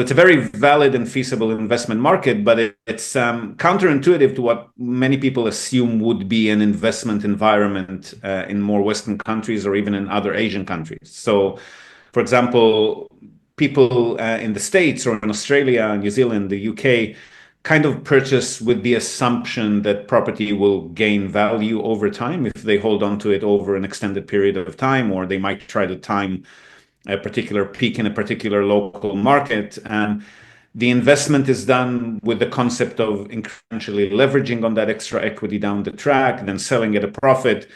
it's a very valid and feasible investment market, but it's counterintuitive to what many people assume would be an investment environment in more Western countries or even in other Asian countries. So, for example, people in the States or in Australia, New Zealand, the UK, kind of purchase with the assumption that property will gain value over time if they hold on to it over an extended period of time, or they might try to time a particular peak in a particular local market. And the investment is done with the concept of incrementally leveraging on that extra equity down the track, then selling at a profit.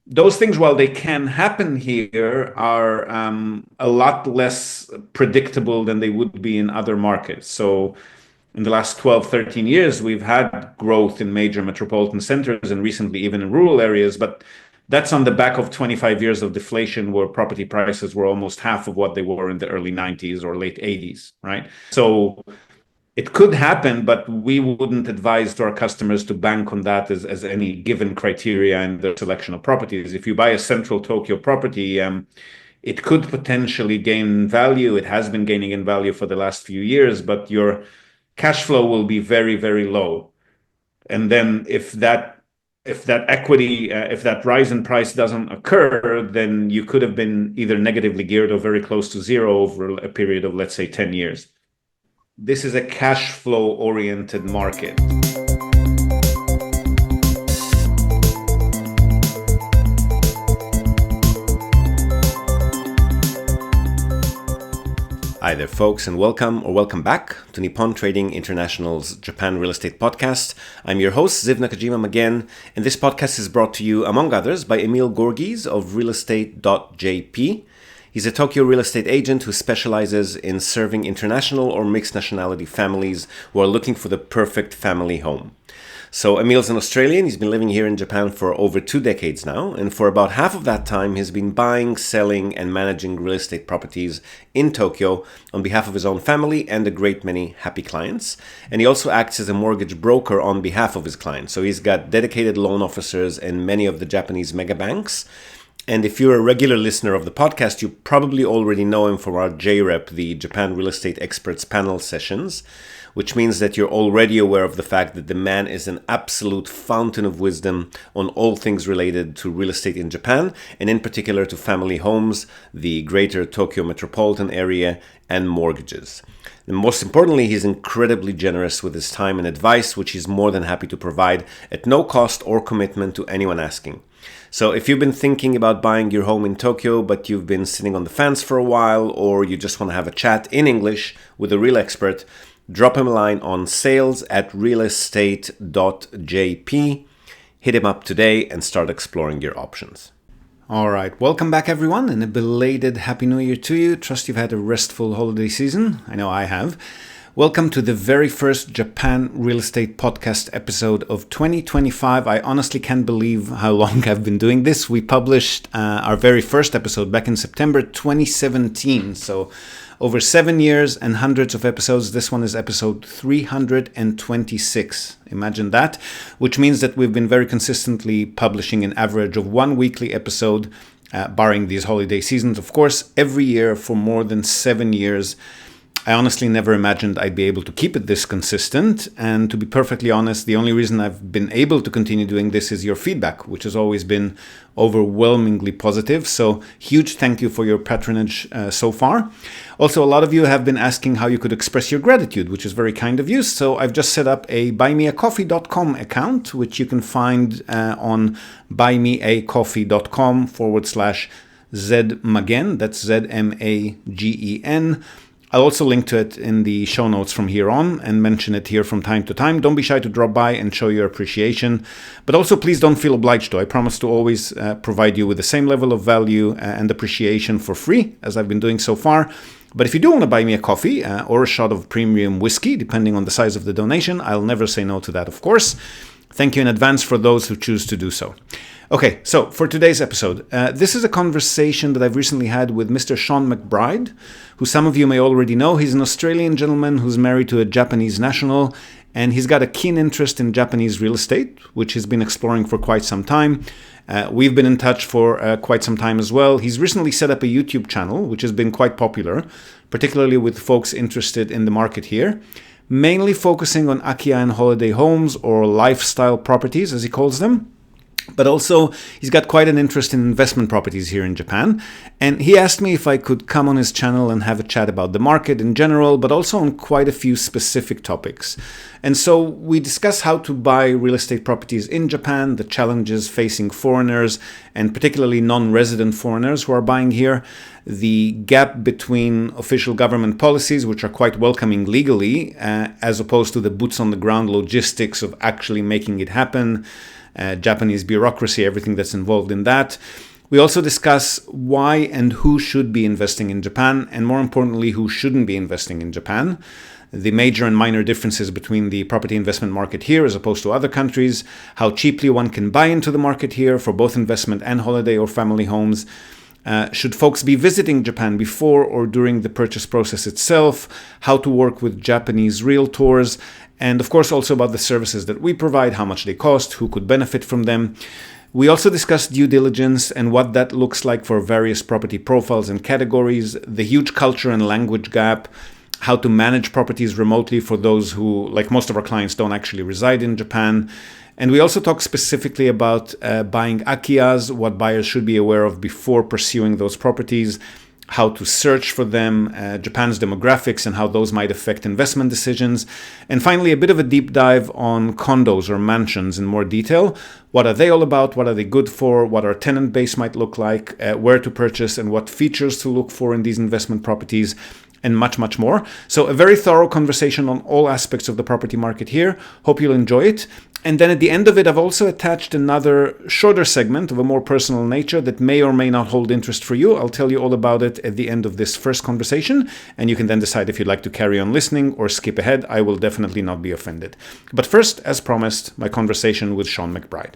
Those things, while they can happen here, are a lot less predictable than they would be in other markets. So in the last 12, 13 years, we've had growth in major metropolitan centers and recently even in rural areas, but that's on the back of 25 years of deflation where property prices were almost half of what they were in the early 90s or late 80s, right? So it could happen, but we wouldn't advise to our customers to bank on that as any given criteria in the selection of properties. If you buy a central Tokyo property, it could potentially gain value. It has been gaining in value for the last few years, but your cash flow will be very, very low. And then if that rise in price doesn't occur, then you could have been either negatively geared or very close to zero over a period of, let's say, 10 years. This is a cash flow oriented market. Hi there, folks, and welcome back to Nippon Trading International's Japan Real Estate Podcast. I'm your host, Ziv Nakajima-Magen, and this podcast is brought to you, among others, by Emil Gorgies of realestate.jp. He's a Tokyo real estate agent who specializes in serving international or mixed nationality families who are looking for the perfect family home. So Emil's an Australian. He's been living here in Japan for over 2 decades now, and for about half of that time he's been buying, selling, and managing real estate properties in Tokyo on behalf of his own family and a great many happy clients. And he also acts as a mortgage broker on behalf of his clients. So he's got dedicated loan officers in many of the Japanese mega banks. And if you're a regular listener of the podcast, you probably already know him from our JREP, the Japan Real Estate Experts Panel sessions, which means that you're already aware of the fact that the man is an absolute fountain of wisdom on all things related to real estate in Japan, and in particular to family homes, the greater Tokyo metropolitan area, and mortgages. And most importantly, he's incredibly generous with his time and advice, which he's more than happy to provide at no cost or commitment to anyone asking. So if you've been thinking about buying your home in Tokyo, but you've been sitting on the fence for a while, or you just want to have a chat in English with a real expert, drop him a line on sales@realestate.jp. Hit him up today and start exploring your options. All right, welcome back everyone, and a belated Happy New Year to you. Trust you've had a restful holiday season. I know I have. Welcome to the very first Japan Real Estate Podcast episode of 2025. I honestly can't believe how long I've been doing this. We published our very first episode back in September 2017. So over 7 years and hundreds of episodes. This one is episode 326. Imagine that, which means that we've been very consistently publishing an average of 1 weekly episode, barring these holiday seasons, of course, every year for more than 7 years. I honestly never imagined I'd be able to keep it this consistent. And to be perfectly honest, the only reason I've been able to continue doing this is your feedback, which has always been overwhelmingly positive. So huge thank you for your patronage so far. Also, a lot of you have been asking how you could express your gratitude, which is very kind of you. So I've just set up a buymeacoffee.com account, which you can find on buymeacoffee.com/ZMagen. That's ZMAGEN. I'll also link to it in the show notes from here on and mention it here from time to time. Don't be shy to drop by and show your appreciation. But also, please don't feel obliged to. I promise to always provide you with the same level of value and appreciation for free, as I've been doing so far. But if you do want to buy me a coffee or a shot of premium whiskey, depending on the size of the donation, I'll never say no to that, of course. Thank you in advance for those who choose to do so. Okay, so for today's episode, this is a conversation that I've recently had with Mr. Sean McBride, who some of you may already know. He's an Australian gentleman who's married to a Japanese national, and he's got a keen interest in Japanese real estate, which he's been exploring for quite some time. We've been in touch for quite some time as well. He's recently set up a YouTube channel, which has been quite popular, particularly with folks interested in the market here, mainly focusing on Akiya and holiday homes, or lifestyle properties as he calls them. But also, he's got quite an interest in investment properties here in Japan. And he asked me if I could come on his channel and have a chat about the market in general, but also on quite a few specific topics. And so we discuss how to buy real estate properties in Japan, the challenges facing foreigners, and particularly non-resident foreigners who are buying here, the gap between official government policies, which are quite welcoming legally, as opposed to the boots-on-the-ground logistics of actually making it happen, Japanese bureaucracy, everything that's involved in that. We also discuss why and who should be investing in Japan, and more importantly, who shouldn't be investing in Japan. The major and minor differences between the property investment market here as opposed to other countries, how cheaply one can buy into the market here for both investment and holiday or family homes. Should folks be visiting Japan before or during the purchase process itself, how to work with Japanese realtors, and of course also about the services that we provide, how much they cost, who could benefit from them. We also discussed due diligence and what that looks like for various property profiles and categories, the huge culture and language gap, how to manage properties remotely for those who, like most of our clients, don't actually reside in Japan. And we also talk specifically about buying Akiyas, what buyers should be aware of before pursuing those properties, how to search for them, Japan's demographics and how those might affect investment decisions. And finally, a bit of a deep dive on condos or mansions in more detail. What are they all about? What are they good for? What our tenant base might look like? Where to purchase and what features to look for in these investment properties? And much, much more. So a very thorough conversation on all aspects of the property market here. Hope you'll enjoy it. And then at the end of it, I've also attached another shorter segment of a more personal nature that may or may not hold interest for you. I'll tell you all about it at the end of this first conversation, and you can then decide if you'd like to carry on listening or skip ahead. I will definitely not be offended. But first, as promised, my conversation with Sean McBride.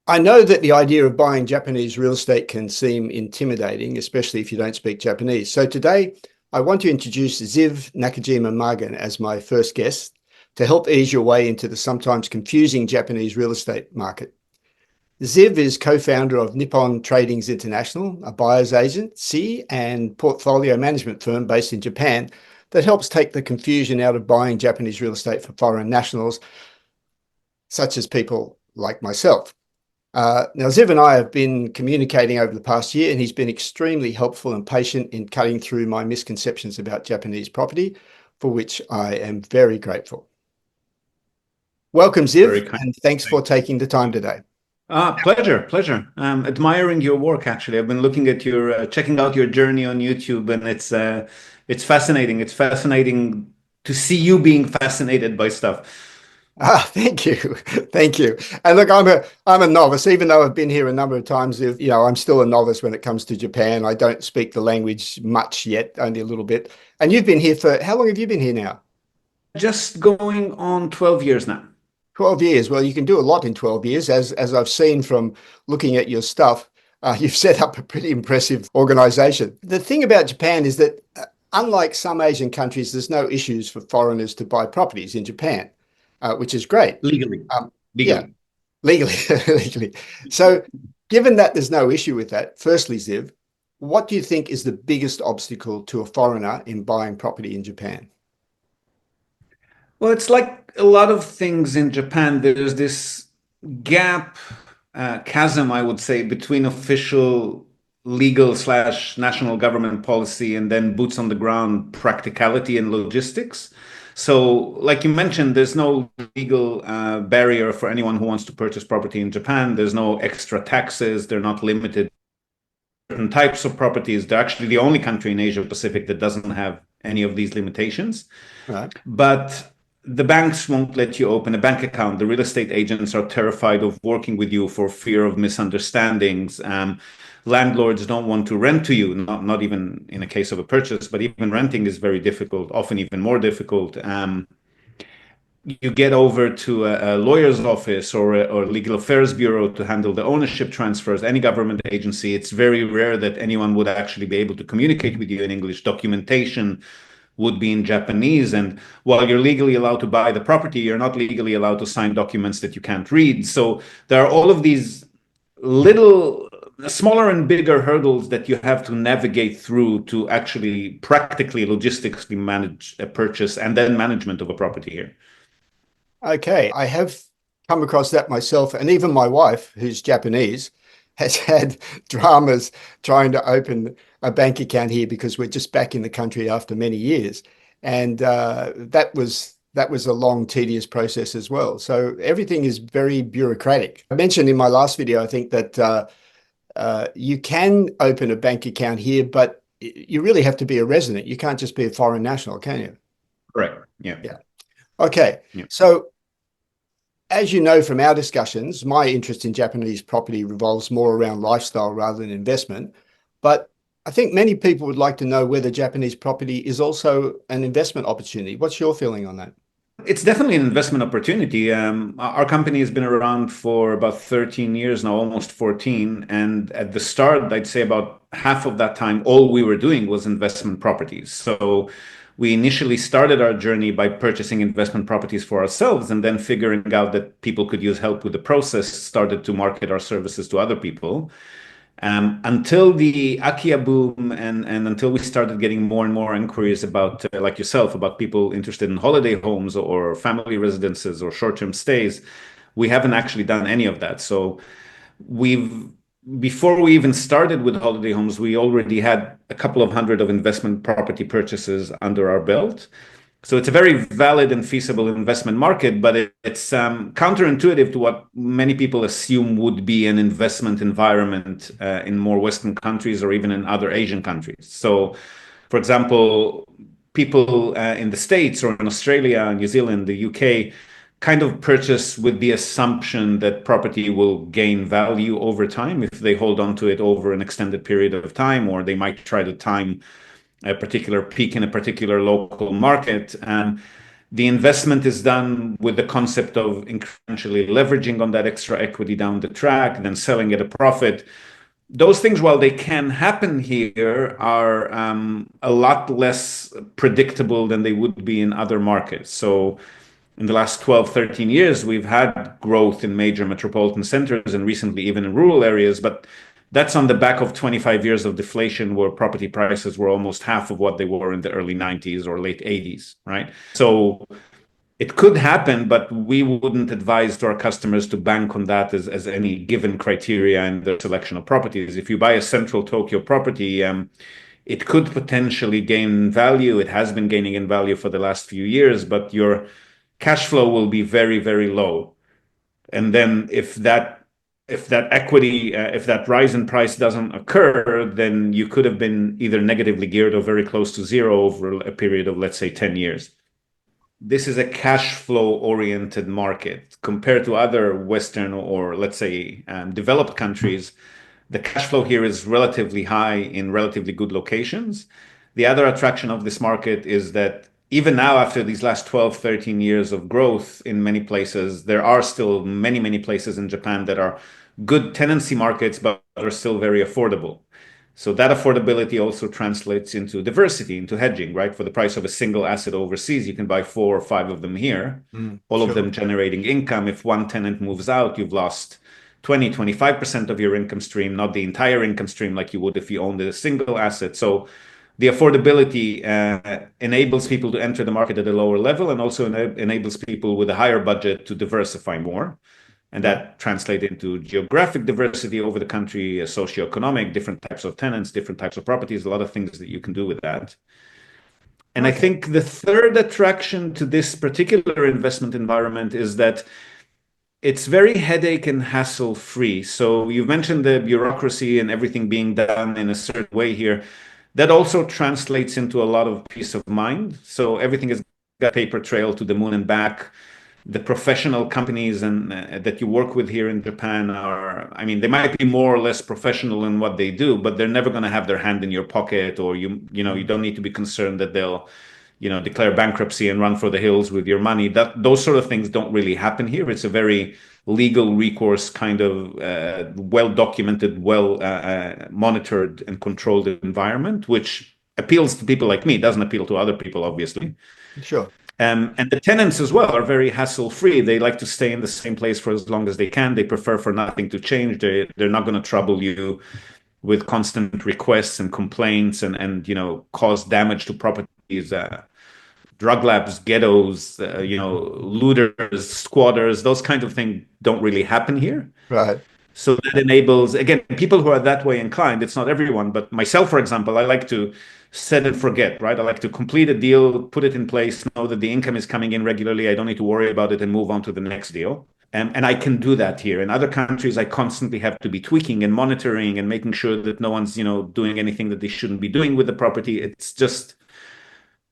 I know that the idea of buying Japanese real estate can seem intimidating, especially if you don't speak Japanese. So today, I want to introduce Ziv Nakajima-Magen as my first guest to help ease your way into the sometimes confusing Japanese real estate market. Ziv is co-founder of Nippon Tradings International, a buyer's agency and portfolio management firm based in Japan that helps take the confusion out of buying Japanese real estate for foreign nationals, such as people like myself. Now, Ziv and I have been communicating over the past year, and he's been extremely helpful and patient in cutting through my misconceptions about Japanese property, for which I am very grateful. Welcome, Ziv, and thanks for taking the time today. Pleasure. Admiring your work, actually. I've been looking at your, checking out your journey on YouTube, and it's fascinating. It's fascinating to see you being fascinated by stuff. Thank you. Thank you. And look, I'm a novice, even though I've been here a number of times. I'm still a novice when it comes to Japan. I don't speak the language much yet, only a little bit. And you've been here for, how long have you been here now? Just going on 12 years now. 12 years. Well, you can do a lot in 12 years, as I've seen from looking at your stuff. You've set up a pretty impressive organization. The thing about Japan is that, unlike some Asian countries, there's no issues for foreigners to buy properties in Japan. Which is great. Legally. Yeah, legally. Legally. So given that there's no issue with that, firstly, Ziv, what do you think is the biggest obstacle to a foreigner in buying property in Japan? Well, it's like a lot of things in Japan. There's this gap, chasm, I would say, between official legal / national government policy and then boots on the ground practicality and logistics. So, like you mentioned, there's no legal barrier for anyone who wants to purchase property in Japan. There's no extra taxes. They're not limited to certain types of properties. They're actually the only country in Asia Pacific that doesn't have any of these limitations. Right. But the banks won't let you open a bank account. The real estate agents are terrified of working with you for fear of misunderstandings. Landlords don't want to rent to you, not even in a case of a purchase, but even renting is very difficult, often even more difficult. You get over to a lawyer's office or legal affairs bureau to handle the ownership transfers, any government agency. It's very rare that anyone would actually be able to communicate with you in English. Documentation would be in Japanese. And while you're legally allowed to buy the property, you're not legally allowed to sign documents that you can't read. So there are all of these little smaller and bigger hurdles that you have to navigate through to actually practically logistically manage a purchase and then management of a property here. Okay, I have come across that myself, and even my wife, who's Japanese, has had dramas trying to open a bank account here because we're just back in the country after many years, and that was a long, tedious process as well. So everything is very bureaucratic. I mentioned in my last video, I think that you can open a bank account here, but you really have to be a resident. You can't just be a foreign national, can you? Correct. Yeah. Yeah. Okay. Yeah. So as you know from our discussions, my interest in Japanese property revolves more around lifestyle rather than investment. But I think many people would like to know whether Japanese property is also an investment opportunity. What's your feeling on that? It's definitely an investment opportunity. Our company has been around for about 13 years now, almost 14. And at the start, I'd say about half of that time, all we were doing was investment properties. So we initially started our journey by purchasing investment properties for ourselves, and then figuring out that people could use help with the process, started to market our services to other people. Until the Akiya boom, and until we started getting more and more inquiries about, like yourself, about people interested in holiday homes or family residences or short-term stays, we haven't actually done any of that. So before we even started with holiday homes, we already had a couple of hundred of investment property purchases under our belt. So it's a very valid and feasible investment market, but it's counterintuitive to what many people assume would be an investment environment in more Western countries or even in other Asian countries. So, for example, people in the States or in Australia, New Zealand, the UK kind of purchase with the assumption that property will gain value over time if they hold on to it over an extended period of time, or they might try to time a particular peak in a particular local market. The investment is done with the concept of incrementally leveraging on that extra equity down the track, then selling at a profit. Those things, while they can happen here, are a lot less predictable than they would be in other markets. So in the last 12, 13 years, we've had growth in major metropolitan centers and recently even in rural areas, but that's on the back of 25 years of deflation where property prices were almost half of what they were in the early 90s or late 80s, right? So it could happen, but we wouldn't advise to our customers to bank on that as any given criteria in the selection of properties. If you buy a central Tokyo property, it could potentially gain value. It has been gaining in value for the last few years, but your cash flow will be very, very low. And then if that equity, if that rise in price doesn't occur, then you could have been either negatively geared or very close to zero over a period of, let's say, 10 years. This is a cash flow oriented market compared to other Western or, let's say, developed countries. The cash flow here is relatively high in relatively good locations. The other attraction of this market is that even now, after these last 12, 13 years of growth in many places, there are still many, many places in Japan that are good tenancy markets, but are still very affordable. So that affordability also translates into diversity, into hedging, right? For the price of a single asset overseas, you can buy 4 or 5 of them here, all of them generating income. If one tenant moves out, you've lost 20, 25% of your income stream, not the entire income stream like you would if you owned a single asset. So the affordability enables people to enter the market at a lower level, and also enables people with a higher budget to diversify more. And that translates into geographic diversity over the country, socioeconomic, different types of tenants, different types of properties, a lot of things that you can do with that. And I think the third attraction to this particular investment environment is that it's very headache and hassle free. So you've mentioned the bureaucracy and everything being done in a certain way here. That also translates into a lot of peace of mind. So everything is got a paper trail to the moon and back. The professional companies and that you work with here in Japan are, I mean, they might be more or less professional in what they do, but they're never going to have their hand in your pocket, or you don't need to be concerned that they'll, declare bankruptcy and run for the hills with your money. Those sort of things don't really happen here. It's a very legal recourse kind of well documented, well monitored and controlled environment, which appeals to people like me. It doesn't appeal to other people, obviously. Sure. And the tenants as well are very hassle-free. They like to stay in the same place for as long as they can. They prefer for nothing to change. They're not going to trouble you with constant requests and complaints and cause damage to properties. Drug labs, ghettos, looters, squatters, those kind of things don't really happen here. Right. So that enables, again, people who are that way inclined. It's not everyone, but myself, for example, I like to set and forget, right? I like to complete a deal, put it in place, know that the income is coming in regularly. I don't need to worry about it and move on to the next deal. And I can do that here. In other countries, I constantly have to be tweaking and monitoring and making sure that no one's, doing anything that they shouldn't be doing with the property. It's just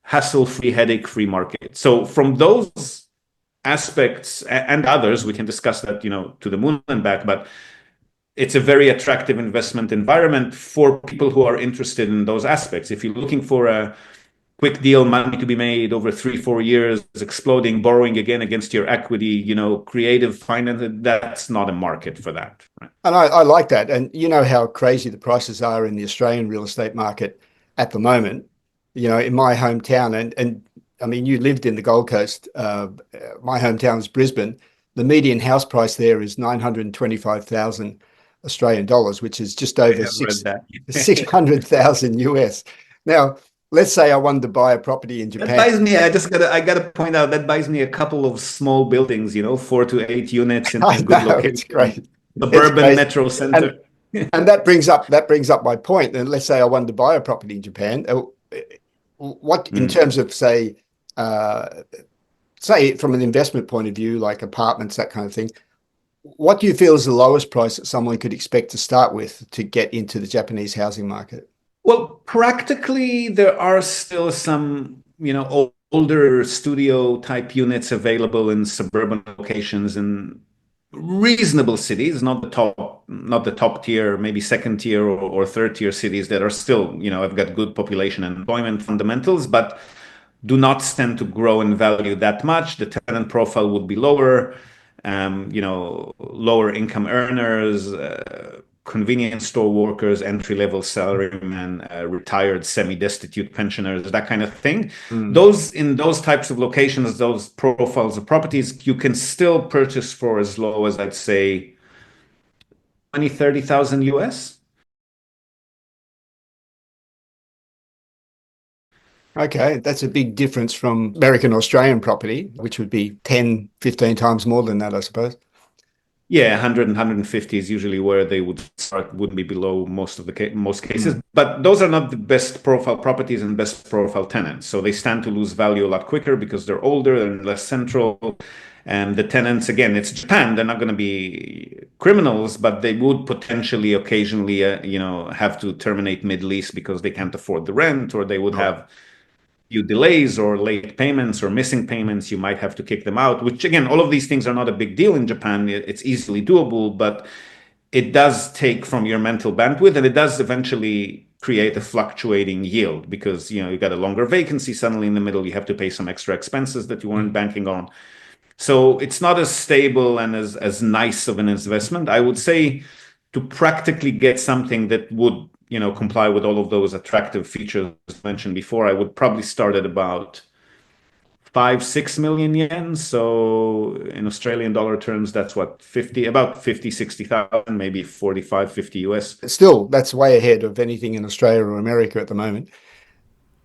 hassle-free, headache-free market. So from those aspects and others, we can discuss that, to the moon and back, but it's a very attractive investment environment for people who are interested in those aspects. If you're looking for a quick deal, money to be made over 3-4 years, exploding, borrowing again against your equity, creative finance, that's not a market for that. Right? And I like that. And you know how crazy the prices are in the Australian real estate market at the moment. In my hometown, and I mean, you lived in the Gold Coast. My hometown is Brisbane. The median house price there is 925,000 Australian dollars, which is just over 600,000 US. Now, let's say I wanted to buy a property in Japan. That buys me, I gotta point out, that buys me a couple of small buildings, 4 to 8 units in good location. It's great. Suburban metro center. And that brings up my point. And let's say I wanted to buy a property in Japan. What, in terms of, say from an investment point of view, like apartments, that kind of thing, what do you feel is the lowest price that someone could expect to start with to get into the Japanese housing market? Well, practically, there are still some, older studio type units available in suburban locations in reasonable cities, not the top tier, maybe second tier or third tier cities that are still, have got good population and employment fundamentals, but do not stand to grow in value that much. The tenant profile would be lower, lower income earners, convenience store workers, entry-level salarymen, retired semi-destitute pensioners, that kind of thing. In those types of locations, those profiles of properties, you can still purchase for as low as, I'd say, 20,000-30,000 US. Okay, that's a big difference from American Australian property, which would be 10, 15 times more than that, I suppose. Yeah, 100 and 150 is usually where they would start, wouldn't be below most cases. But those are not the best profile properties and best profile tenants. So they stand to lose value a lot quicker because they're older and less central. And the tenants, again, it's Japan. They're not going to be criminals, but they would potentially occasionally, have to terminate mid-lease because they can't afford the rent, or they would have few delays or late payments or missing payments. You might have to kick them out, which again, all of these things are not a big deal in Japan. It's easily doable, but it does take from your mental bandwidth, and it does eventually create a fluctuating yield because, you got a longer vacancy suddenly in the middle. You have to pay some extra expenses that you weren't banking on. So it's not as stable and as nice of an investment. I would say to practically get something that would comply with all of those attractive features mentioned before, I would probably start at about 5-6 million yen. So in Australian dollar terms, that's what, 60,000, maybe 45-50 US. Still, that's way ahead of anything in Australia or America at the moment.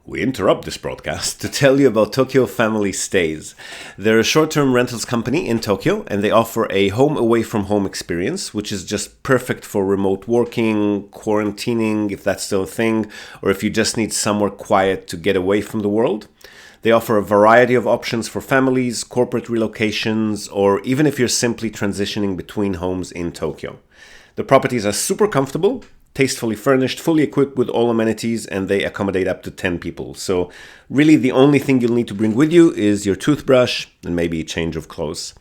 We interrupt this broadcast to tell you about Tokyo Family Stays. They're a short-term rentals company in Tokyo, and they offer a home away from home experience, which is just perfect for remote working, quarantining, if that's still a thing, or if you just need somewhere quiet to get away from the world. They offer a variety of options for families, corporate relocations, or even if you're simply transitioning between homes in Tokyo. The properties are super comfortable, tastefully furnished, fully equipped with all amenities, and they accommodate up to 10 people. So really the only thing you'll need to bring with you is your toothbrush and maybe a change of clothes.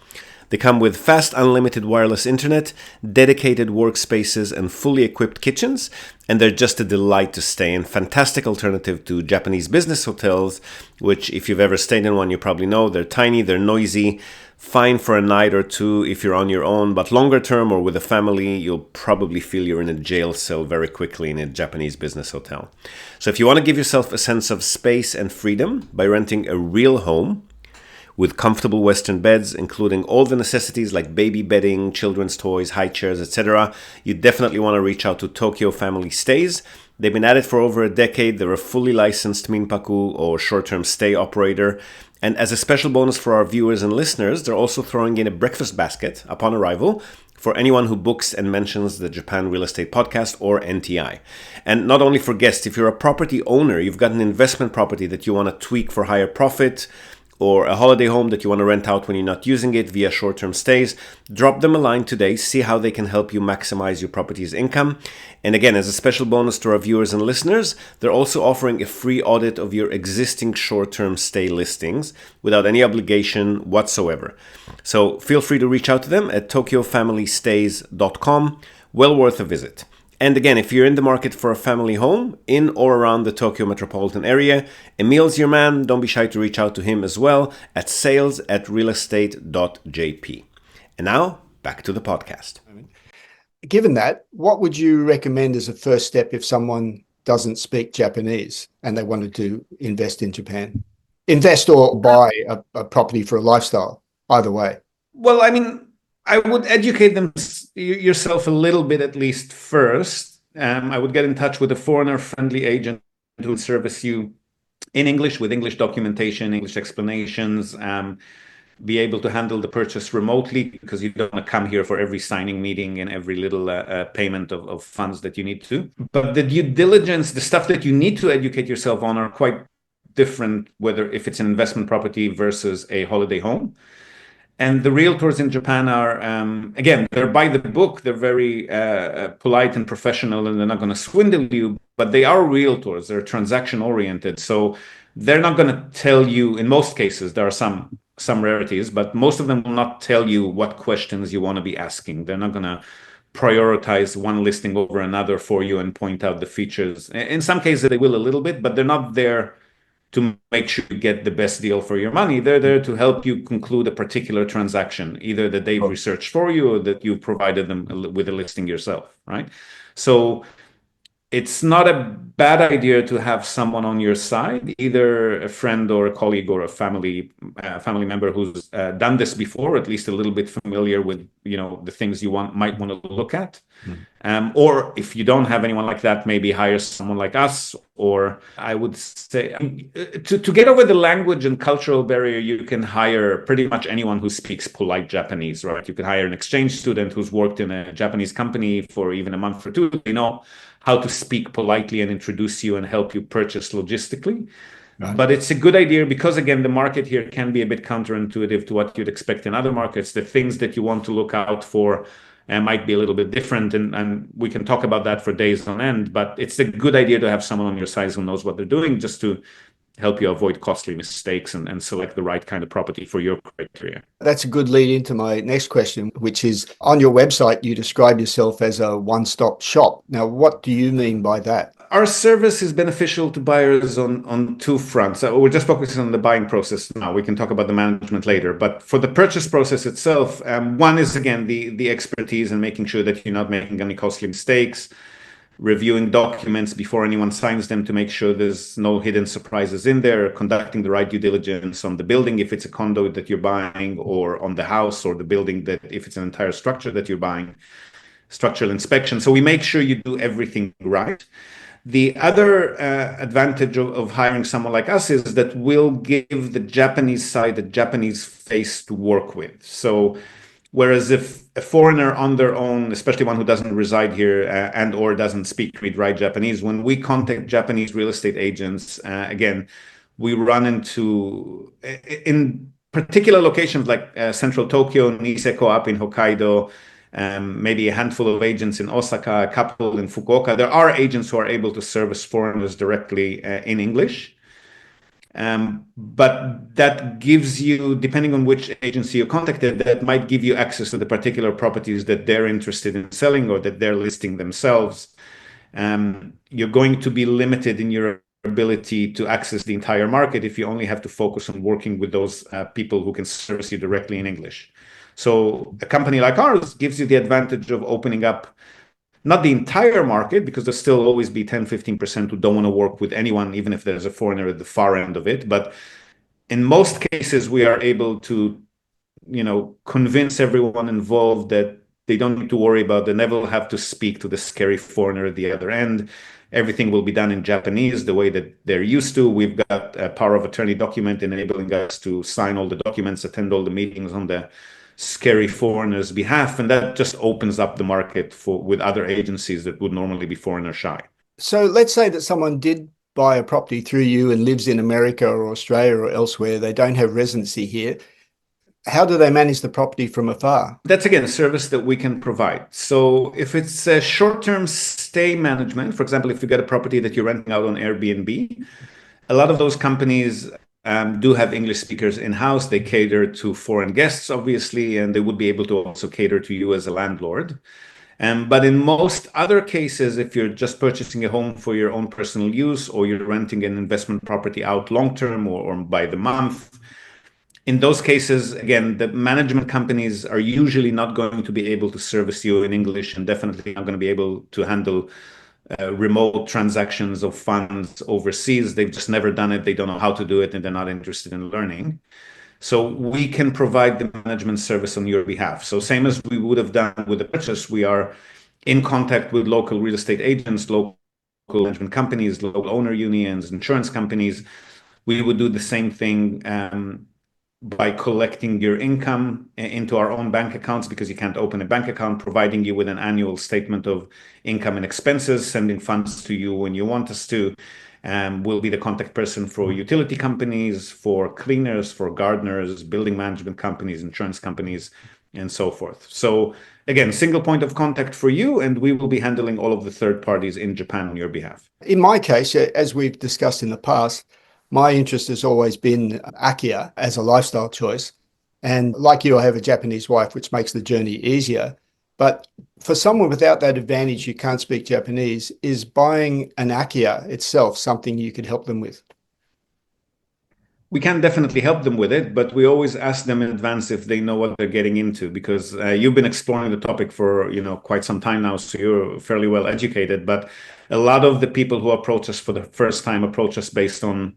They come with fast unlimited wireless internet, dedicated workspaces, and fully equipped kitchens, and they're just a delight to stay in. Fantastic alternative to Japanese business hotels, which if you've ever stayed in one, you probably know they're tiny, they're noisy, fine for a night or two if you're on your own, but longer term or with a family, you'll probably feel you're in a jail cell very quickly in a Japanese business hotel. So if you want to give yourself a sense of space and freedom by renting a real home with comfortable Western beds, including all the necessities like baby bedding, children's toys, high chairs, etc., you definitely want to reach out to Tokyo Family Stays. They've been at it for over a decade. They're a fully licensed minpaku or short-term stay operator. And as a special bonus for our viewers and listeners, they're also throwing in a breakfast basket upon arrival for anyone who books and mentions the Japan Real Estate Podcast or NTI. And not only for guests, if you're a property owner, you've got an investment property that you want to tweak for higher profit, or a holiday home that you want to rent out when you're not using it via short-term stays, drop them a line today, see how they can help you maximize your property's income. And again, as a special bonus to our viewers and listeners, they're also offering a free audit of your existing short-term stay listings without any obligation whatsoever. So feel free to reach out to them at tokyofamilystays.com. Well worth a visit. And again, if you're in the market for a family home in or around the Tokyo metropolitan area, Emil's your man. Don't be shy to reach out to him as well at sales@realestate.jp. And now, back to the podcast. Given that, what would you recommend as a first step if someone doesn't speak Japanese and they wanted to invest in Japan? Invest or buy a property for a lifestyle, either way. Well, I mean, I would educate yourself a little bit at least first. I would get in touch with a foreigner-friendly agent who would service you in English with English documentation, English explanations, be able to handle the purchase remotely because you don't want to come here for every signing meeting and every little payment of funds that you need to. But the due diligence, the stuff that you need to educate yourself on are quite different, whether if it's an investment property versus a holiday home. And the realtors in Japan are, again, they're by the book. They're very polite and professional, and they're not going to swindle you, but they are realtors. They're transaction oriented. So they're not going to tell you, in most cases, there are some rarities, but most of them will not tell you what questions you want to be asking. They're not going to prioritize one listing over another for you and point out the features. In some cases, they will a little bit, but they're not there to make sure you get the best deal for your money. They're there to help you conclude a particular transaction, either that they've researched for you or that you provided them with a listing yourself, right? So it's not a bad idea to have someone on your side, either a friend or a colleague or a family member who's done this before, at least a little bit familiar with, the things you might want to look at. Or if you don't have anyone like that, maybe hire someone like us. Or I would say to get over the language and cultural barrier, you can hire pretty much anyone who speaks polite Japanese, right? You can hire an exchange student who's worked in a Japanese company for even a month or two. They know how to speak politely and introduce you and help you purchase logistically. Right. But it's a good idea because, again, the market here can be a bit counterintuitive to what you'd expect in other markets. The things that you want to look out for might be a little bit different, and we can talk about that for days on end, but it's a good idea to have someone on your side who knows what they're doing, just to help you avoid costly mistakes and select the right kind of property for your criteria. That's a good lead into my next question, which is, on your website, you describe yourself as a one-stop shop. Now, what do you mean by that? Our service is beneficial to buyers on two fronts. We're just focusing on the buying process now. We can talk about the management later. But for the purchase process itself, one is, again, the expertise and making sure that you're not making any costly mistakes, reviewing documents before anyone signs them to make sure there's no hidden surprises in there, conducting the right due diligence on the building if it's a condo that you're buying, or on the house or the building that if it's an entire structure that you're buying, structural inspection. So we make sure you do everything right. The other advantage of hiring someone like us is that we'll give the Japanese side a Japanese face to work with. So whereas if a foreigner on their own, especially one who doesn't reside here and or doesn't speak, read, write Japanese, when we contact Japanese real estate agents, again, we run into, in particular locations like central Tokyo, Niseko up in Hokkaido, maybe a handful of agents in Osaka, a couple in Fukuoka. There are agents who are able to service foreigners directly in English. But that gives you, depending on which agency you contacted, that might give you access to the particular properties that they're interested in selling or that they're listing themselves. You're going to be limited in your ability to access the entire market if you only have to focus on working with those people who can service you directly in English. So a company like ours gives you the advantage of opening up not the entire market, because there'll still always be 10-15% who don't want to work with anyone, even if there's a foreigner at the far end of it. But in most cases, we are able to, convince everyone involved that they don't need to worry about, they never have to speak to the scary foreigner at the other end. Everything will be done in Japanese, the way that they're used to. We've got a power of attorney document enabling us to sign all the documents, attend all the meetings on the scary foreigners' behalf, and that just opens up the market with other agencies that would normally be foreigner shy. So let's say that someone did buy a property through you and lives in America or Australia or elsewhere. They don't have residency here. How do they manage the property from afar? That's, again, a service that we can provide. So if it's a short-term stay management, for example, if you get a property that you're renting out on Airbnb, a lot of those companies do have English speakers in-house. They cater to foreign guests, obviously, and they would be able to also cater to you as a landlord. But in most other cases, if you're just purchasing a home for your own personal use, or you're renting an investment property out long-term or by the month, in those cases, again, the management companies are usually not going to be able to service you in English, and definitely not going to be able to handle remote transactions of funds overseas. They've just never done it. They don't know how to do it, and they're not interested in learning. So we can provide the management service on your behalf. So same as we would have done with the purchase, we are in contact with local real estate agents, local management companies, local owner unions, insurance companies. We would do the same thing by collecting your income into our own bank accounts, because you can't open a bank account, providing you with an annual statement of income and expenses, sending funds to you when you want us to. We'll be the contact person for utility companies, for cleaners, for gardeners, building management companies, insurance companies, and so forth. So again, single point of contact for you, and we will be handling all of the third parties in Japan on your behalf. In my case, as we've discussed in the past, my interest has always been Akiya as a lifestyle choice. And like you, I have a Japanese wife, which makes the journey easier. But for someone without that advantage who can't speak Japanese, is buying an Akiya itself something you could help them with? We can definitely help them with it, but we always ask them in advance if they know what they're getting into, because you've been exploring the topic for quite some time now, so you're fairly well educated. But a lot of the people who approach us for the first time approach us based on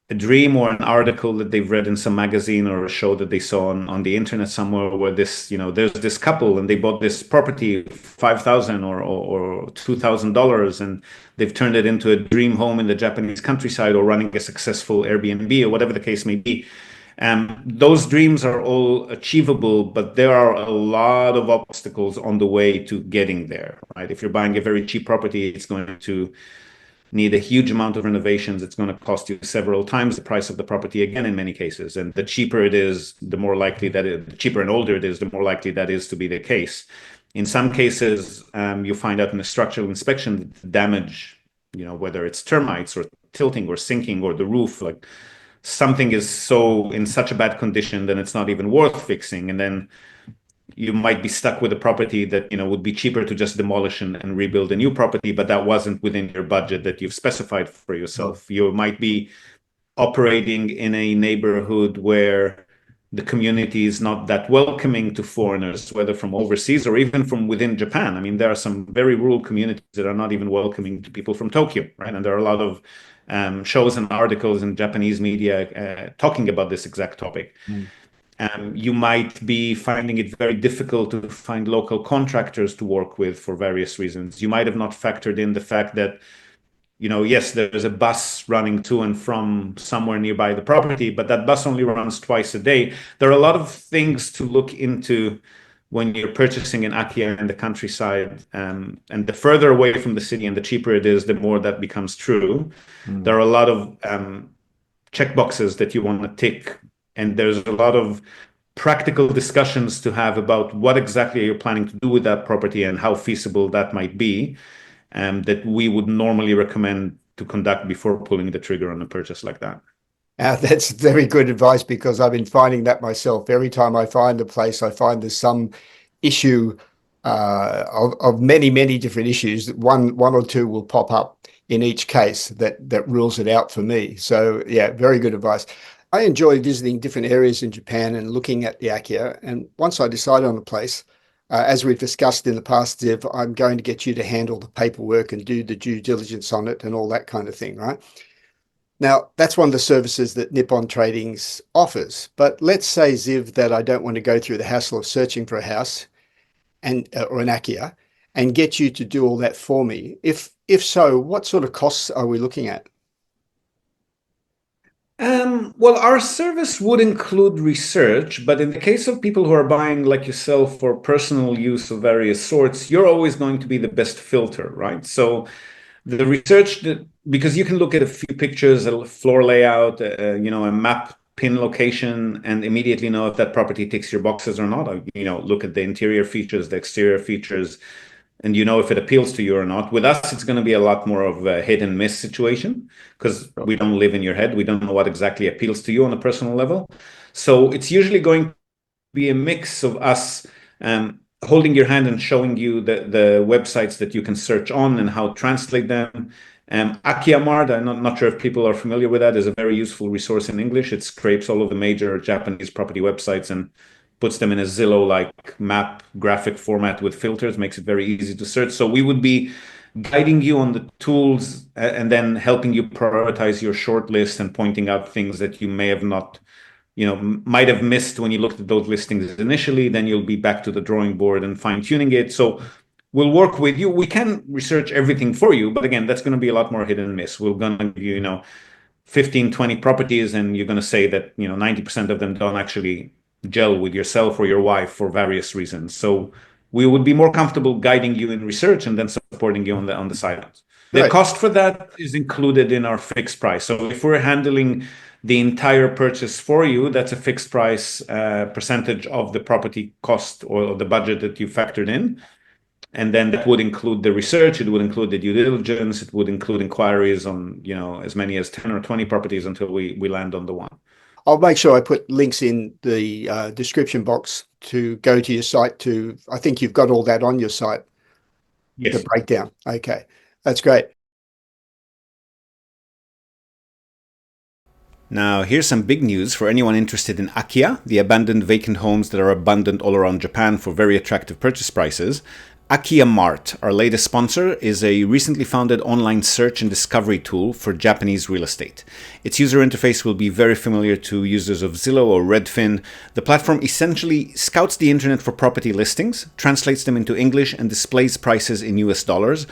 a dream or an article that they've read in some magazine, or a show that they saw on the internet somewhere, where there's this couple and they bought this property, $5,000 or $2,000, and they've turned it into a dream home in the Japanese countryside, or running a successful Airbnb, or whatever the case may be. Those dreams are all achievable, but there are a lot of obstacles on the way to getting there, right? If you're buying a very cheap property, it's going to need a huge amount of renovations. It's going to cost you several times the price of the property again in many cases. And the cheaper it is, the more likely the cheaper and older it is, the more likely that is to be the case. In some cases, you find out in a structural inspection damage, whether it's termites or tilting or sinking or the roof, like something is in such a bad condition that it's not even worth fixing. And then you might be stuck with a property that would be cheaper to just demolish and rebuild a new property, but that wasn't within your budget that you've specified for yourself. You might be operating in a neighborhood where the community is not that welcoming to foreigners, whether from overseas or even from within Japan. I mean, there are some very rural communities that are not even welcoming to people from Tokyo, right? And there are a lot of shows and articles in Japanese media talking about this exact topic. You might be finding it very difficult to find local contractors to work with for various reasons. You might have not factored in the fact that, yes, there's a bus running to and from somewhere nearby the property, but that bus only runs twice a day. There are a lot of things to look into when you're purchasing an Akiya in the countryside. And the further away from the city and the cheaper it is, the more that becomes true. There are a lot of checkboxes that you want to tick. And there's a lot of practical discussions to have about what exactly you're planning to do with that property and how feasible that might be, that we would normally recommend to conduct before pulling the trigger on a purchase like that. That's very good advice, because I've been finding that myself. Every time I find a place, I find there's some issue of many, many different issues. One or two will pop up in each case that rules it out for me. So yeah, very good advice. I enjoy visiting different areas in Japan and looking at the Akiya. And once I decide on a place, as we've discussed in the past, Ziv, I'm going to get you to handle the paperwork and do the due diligence on it and all that kind of thing, right? Now, that's one of the services that Nippon Tradings offers. But let's say, Ziv, that I don't want to go through the hassle of searching for a house and or an Akiya and get you to do all that for me. If so, what sort of costs are we looking at? Well, our service would include research, but in the case of people who are buying like yourself for personal use of various sorts, you're always going to be the best filter, right? So the research because you can look at a few pictures, a floor layout, a map, pin location, and immediately know if that property ticks your boxes or not. Look at the interior features, the exterior features, and if it appeals to you or not. With us, it's going to be a lot more of a hit and miss situation, because we don't live in your head. We don't know what exactly appeals to you on a personal level. So it's usually going to be a mix of us holding your hand and showing you the websites that you can search on and how to translate them. Akiya Mart, I'm not sure if people are familiar with that, is a very useful resource in English. It scrapes all of the major Japanese property websites and puts them in a Zillow-like map graphic format with filters, makes it very easy to search. So we would be guiding you on the tools and then helping you prioritize your short list and pointing out things that you may have not, might have missed when you looked at those listings initially. Then you'll be back to the drawing board and fine-tuning it. So we'll work with you. We can research everything for you, but again, that's going to be a lot more hit and miss. We're going to give you, 15, 20 properties, and you're going to say that, 90% of them don't actually gel with yourself or your wife for various reasons. So we would be more comfortable guiding you in research and then supporting you on the sidelines. The cost for that is included in our fixed price. So if we're handling the entire purchase for you, that's a fixed price percentage of the property cost or the budget that you factored in. And then that would include the research, it would include the due diligence, it would include inquiries on, as many as 10 or 20 properties until we land on the one. I'll make sure I put links in the description box to go to your site I think you've got all that on your site. Yes. The breakdown. Okay, that's great. Now, here's some big news for anyone interested in Akiya, the abandoned vacant homes that are abundant all around Japan for very attractive purchase prices. Akiya Mart, our latest sponsor, is a recently founded online search and discovery tool for Japanese real estate. Its user interface will be very familiar to users of Zillow or Redfin. The platform essentially scouts the internet for property listings, translates them into English, and displays prices in US dollars,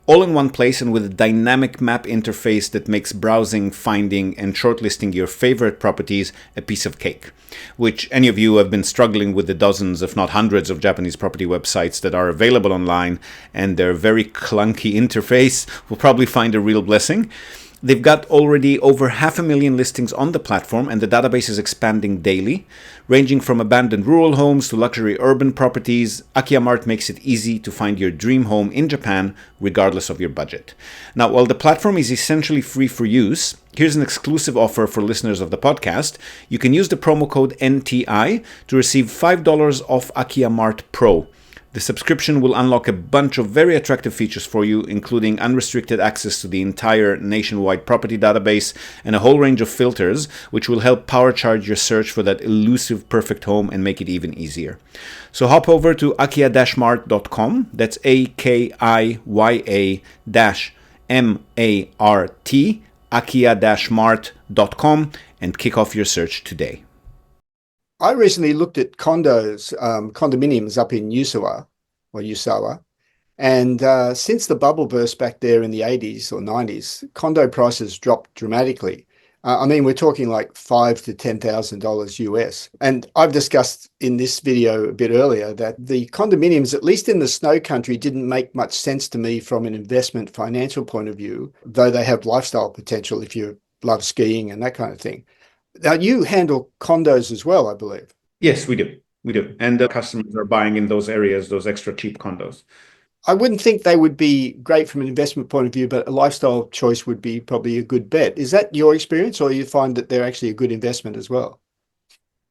all in one place and with a dynamic map interface that makes browsing, finding, and shortlisting your favorite properties a piece of cake. Which any of you who have been struggling with the dozens, if not hundreds, of Japanese property websites that are available online and their very clunky interface will probably find a real blessing. They've got already over 500,000 listings on the platform, and the database is expanding daily. Ranging from abandoned rural homes to luxury urban properties, Akiya Mart makes it easy to find your dream home in Japan, regardless of your budget. Now, while the platform is essentially free for use, here's an exclusive offer for listeners of the podcast. You can use the promo code NTI to receive $5 off Akiya Mart Pro. The subscription will unlock a bunch of very attractive features for you, including unrestricted access to the entire nationwide property database and a whole range of filters, which will help power charge your search for that elusive perfect home and make it even easier. So hop over to akiya-mart.com, that's AKIYA-MART, akiya-mart.com, and kick off your search today. I recently looked at condominiums up in Yusawa, and since the bubble burst back there in the 80s or 90s, condo prices dropped dramatically. We're talking like $5,000 to $10,000 US. And I've discussed in this video a bit earlier that the condominiums, at least in the snow country, didn't make much sense to me from an investment financial point of view, though they have lifestyle potential if you love skiing and that kind of thing. Now, you handle condos as well, I believe. Yes, we do. We do. And the customers are buying in those areas, those extra cheap condos. I wouldn't think they would be great from an investment point of view, but a lifestyle choice would be probably a good bet. Is that your experience, or you find that they're actually a good investment as well?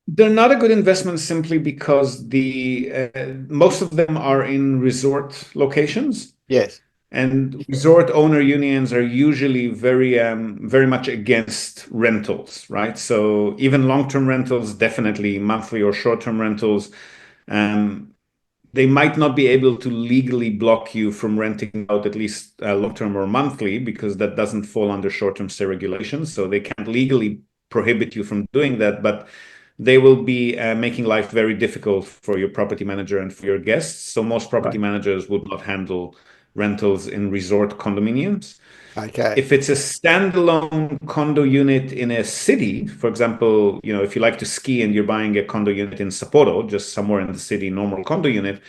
They're not a good investment simply because the most of them are in resort locations. Yes. And resort owner unions are usually very much against rentals, right? So even long-term rentals, definitely monthly or short-term rentals, um, they might not be able to legally block you from renting out at least long-term or monthly because that doesn't fall under short-term stay regulations. So they can't legally prohibit you from doing that, but they will be making life very difficult for your property manager and for your guests. So most property Right. managers would not handle rentals in resort condominiums. Okay. If it's a standalone condo unit in a city, for example, if you like to ski and you're buying a condo unit in Sapporo, just somewhere in the city, normal condo unit,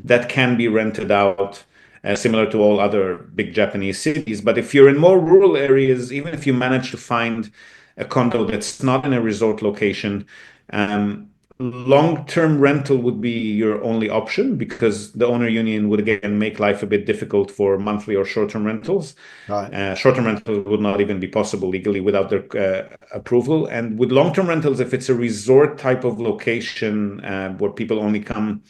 that can be rented out, similar to all other big Japanese cities. But if you're in more rural areas, even if you manage to find a condo that's not in a resort location, um, long-term rental would be your only option because the owner union would again make life a bit difficult for monthly or short-term rentals. Right. Short-term rentals would not even be possible legally without their approval. And with long-term rentals, if it's a resort type of location where people only come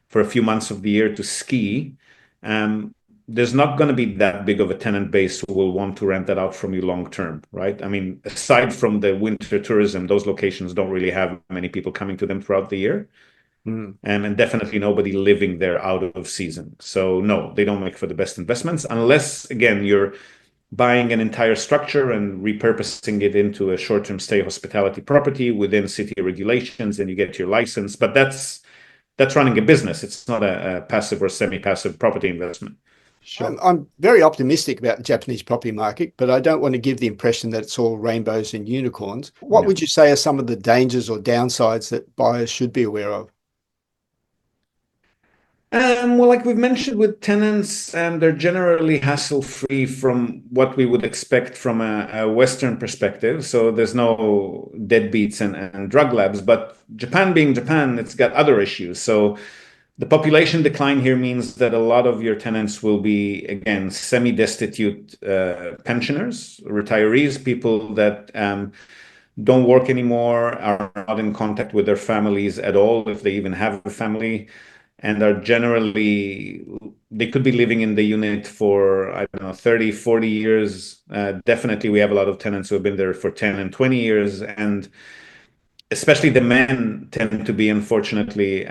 for a few months of the year to ski, there's not going to be that big of a tenant base who will want to rent that out from you long term, right? I mean, aside from the winter tourism, those locations don't really have many people coming to them throughout the year. Mm. And definitely nobody living there out of season. So no, they don't make for the best investments unless, again, you're buying an entire structure and repurposing it into a short-term stay hospitality property within city regulations and you get your license. But that's running a business. It's not a passive or semi-passive property investment. Sure. I'm very optimistic about the Japanese property market, but I don't want to give the impression that it's all rainbows and unicorns. What Yeah. would you say are some of the dangers or downsides that buyers should be aware of? Well, like we've mentioned with tenants, they're generally hassle-free from what we would expect from a Western perspective. So there's no deadbeats and drug labs. But Japan being Japan, it's got other issues. So the population decline here means that a lot of your tenants will be, again, semi-destitute pensioners, retirees, people that don't work anymore, are not in contact with their families at all, if they even have a family, and are generally, they could be living in the unit for, I don't know, 30, 40 years. Definitely, we have a lot of tenants who have been there for 10 and 20 years. And especially the men tend to be, unfortunately,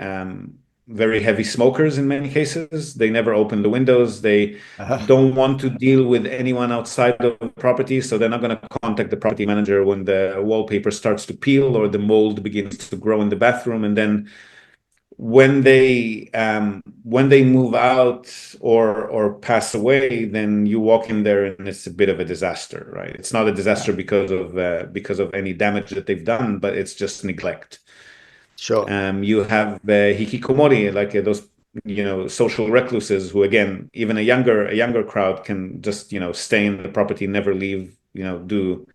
very heavy smokers in many cases. They never open the windows. They don't want to deal with anyone outside of the property, so they're not going to contact the property manager when the wallpaper starts to peel or the mold begins to grow in the bathroom. And then when they move out or pass away, then you walk in there and it's a bit of a disaster, right? It's not a disaster because of any damage that they've done, but it's just neglect. Sure. You have hikikomori, like those social recluses who, again, even a younger crowd can just stay in the property, never leave, do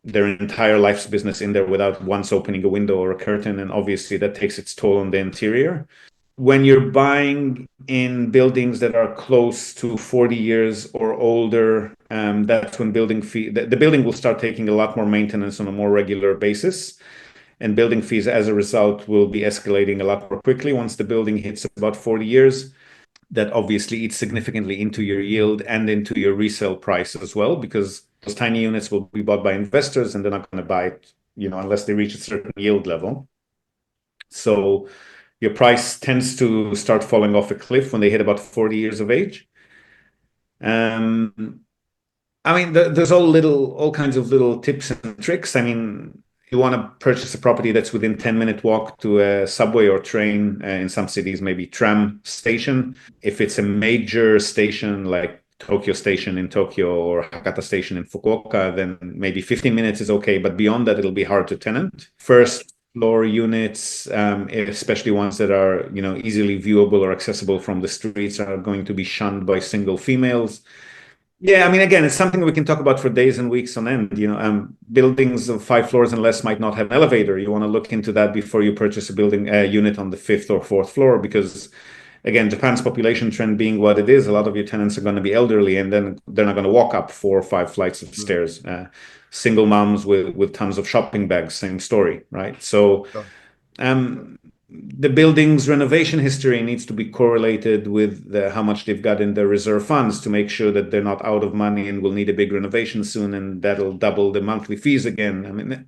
their entire life's business in there without once opening a window or a curtain, and obviously that takes its toll on the interior. When you're buying in buildings that are close to 40 years or older, that's when the building will start taking a lot more maintenance on a more regular basis. And building fees, as a result, will be escalating a lot more quickly once the building hits about 40 years. That obviously eats significantly into your yield and into your resale price as well, because those tiny units will be bought by investors and they're not going to buy it, unless they reach a certain yield level. So your price tends to start falling off a cliff when they hit about 40 years of age. I mean, there's all kinds of little tips and tricks. I mean, you want to purchase a property that's within 10-minute walk to a subway or train, in some cities, maybe tram station. If it's a major station like Tokyo Station in Tokyo or Hakata Station in Fukuoka, then maybe 15 minutes is okay. But beyond that, it'll be hard to tenant. First floor units, especially ones that are, easily viewable or accessible from the streets, are going to be shunned by single females. Yeah, I mean, again, it's something we can talk about for days and weeks on end. Buildings of 5 floors and less might not have an elevator. You want to look into that before you purchase a unit on the 5th or 4th floor, because again, Japan's population trend being what it is, a lot of your tenants are going to be elderly, and then they're not going to walk up 4 or 5 flights of stairs. Single moms with tons of shopping bags, same story, right? So the building's renovation history needs to be correlated with how much they've got in their reserve funds to make sure that they're not out of money and will need a big renovation soon, and that'll double the monthly fees again. I mean,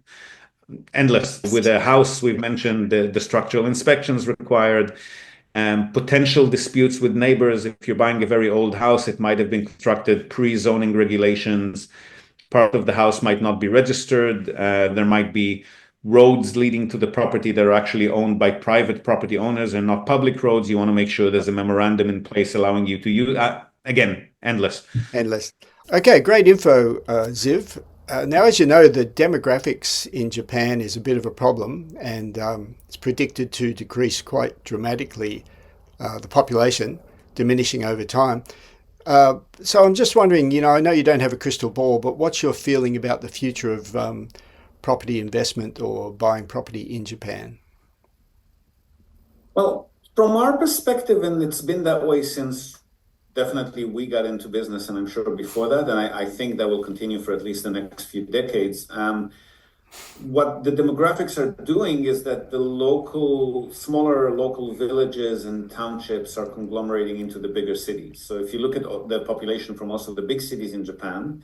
endless. With a house, we've mentioned the structural inspections required, potential disputes with neighbors. If you're buying a very old house, it might have been constructed pre-zoning regulations. Part of the house might not be registered. There might be roads leading to the property that are actually owned by private property owners and not public roads. You want to make sure there's a memorandum in place allowing you to use, again, endless. Endless. Okay, great info, Ziv. Now, as you know, the demographics in Japan is a bit of a problem, and it's predicted to decrease quite dramatically, the population diminishing over time. So I'm just wondering, I know you don't have a crystal ball, but what's your feeling about the future of property investment or buying property in Japan? Well, from our perspective, and it's been that way since definitely we got into business, and I'm sure before that, and I think that will continue for at least the next few decades. What the demographics are doing is that the smaller local villages and townships are conglomerating into the bigger cities. So if you look at the population from most of the big cities in Japan,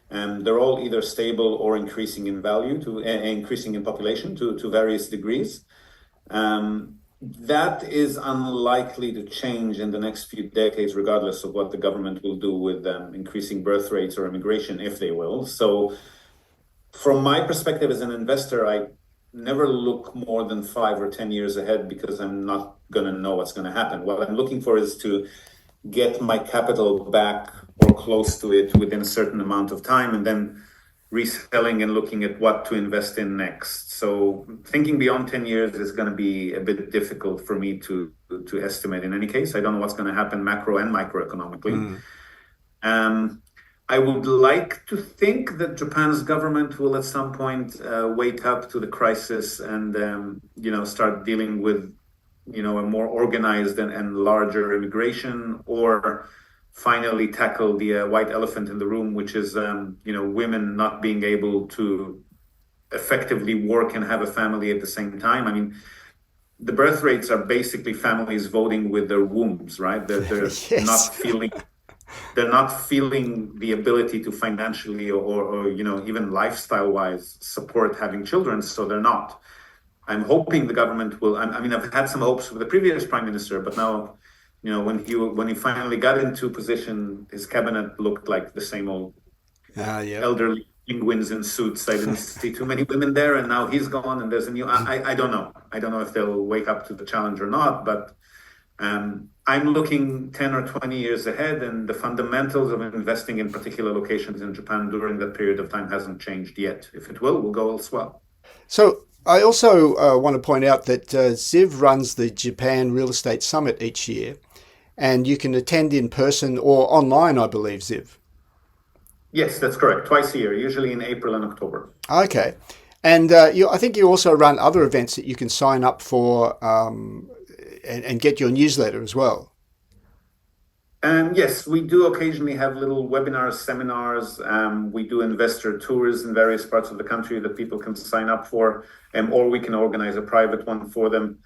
they're all either stable or increasing in value, increasing in population to various degrees. That is unlikely to change in the next few decades, regardless of what the government will do with increasing birth rates or immigration, if they will. So from my perspective as an investor, I never look more than 5 or 10 years ahead because I'm not going to know what's going to happen. What I'm looking for is to get my capital back or close to it within a certain amount of time, and then reselling and looking at what to invest in next. So thinking beyond 10 years is going to be a bit difficult for me to estimate in any case. I don't know what's going to happen macro and microeconomically. I would like to think that Japan's government will at some point wake up to the crisis and start dealing with a more organized and larger immigration, or finally tackle the white elephant in the room, which is women not being able to effectively work and have a family at the same time. I mean, the birth rates are basically families voting with their wombs, right? They're Yes. not feeling the ability to financially or even lifestyle wise support having children, so they're not. I'm hoping the government will. I mean, I've had some hopes with the previous prime minister, but now, when he finally got into position, his cabinet looked like the same old elderly penguins in suits. I didn't see too many women there, and now he's gone, and there's a new. I don't know. I don't know if they'll wake up to the challenge or not, but I'm looking 10 or 20 years ahead, and the fundamentals of investing in particular locations in Japan during that period of time hasn't changed yet. If it will, we'll go elsewhere. So I also want to point out that Ziv runs the Japan Real Estate Summit each year, and you can attend in person or online, I believe, Ziv. Yes, that's correct. Twice a year, usually in April and October. Okay. And I think you also run other events that you can sign up for and get your newsletter as well. Yes, we do occasionally have little webinars, seminars. We do investor tours in various parts of the country that people can sign up for, or we can organize a private one for them.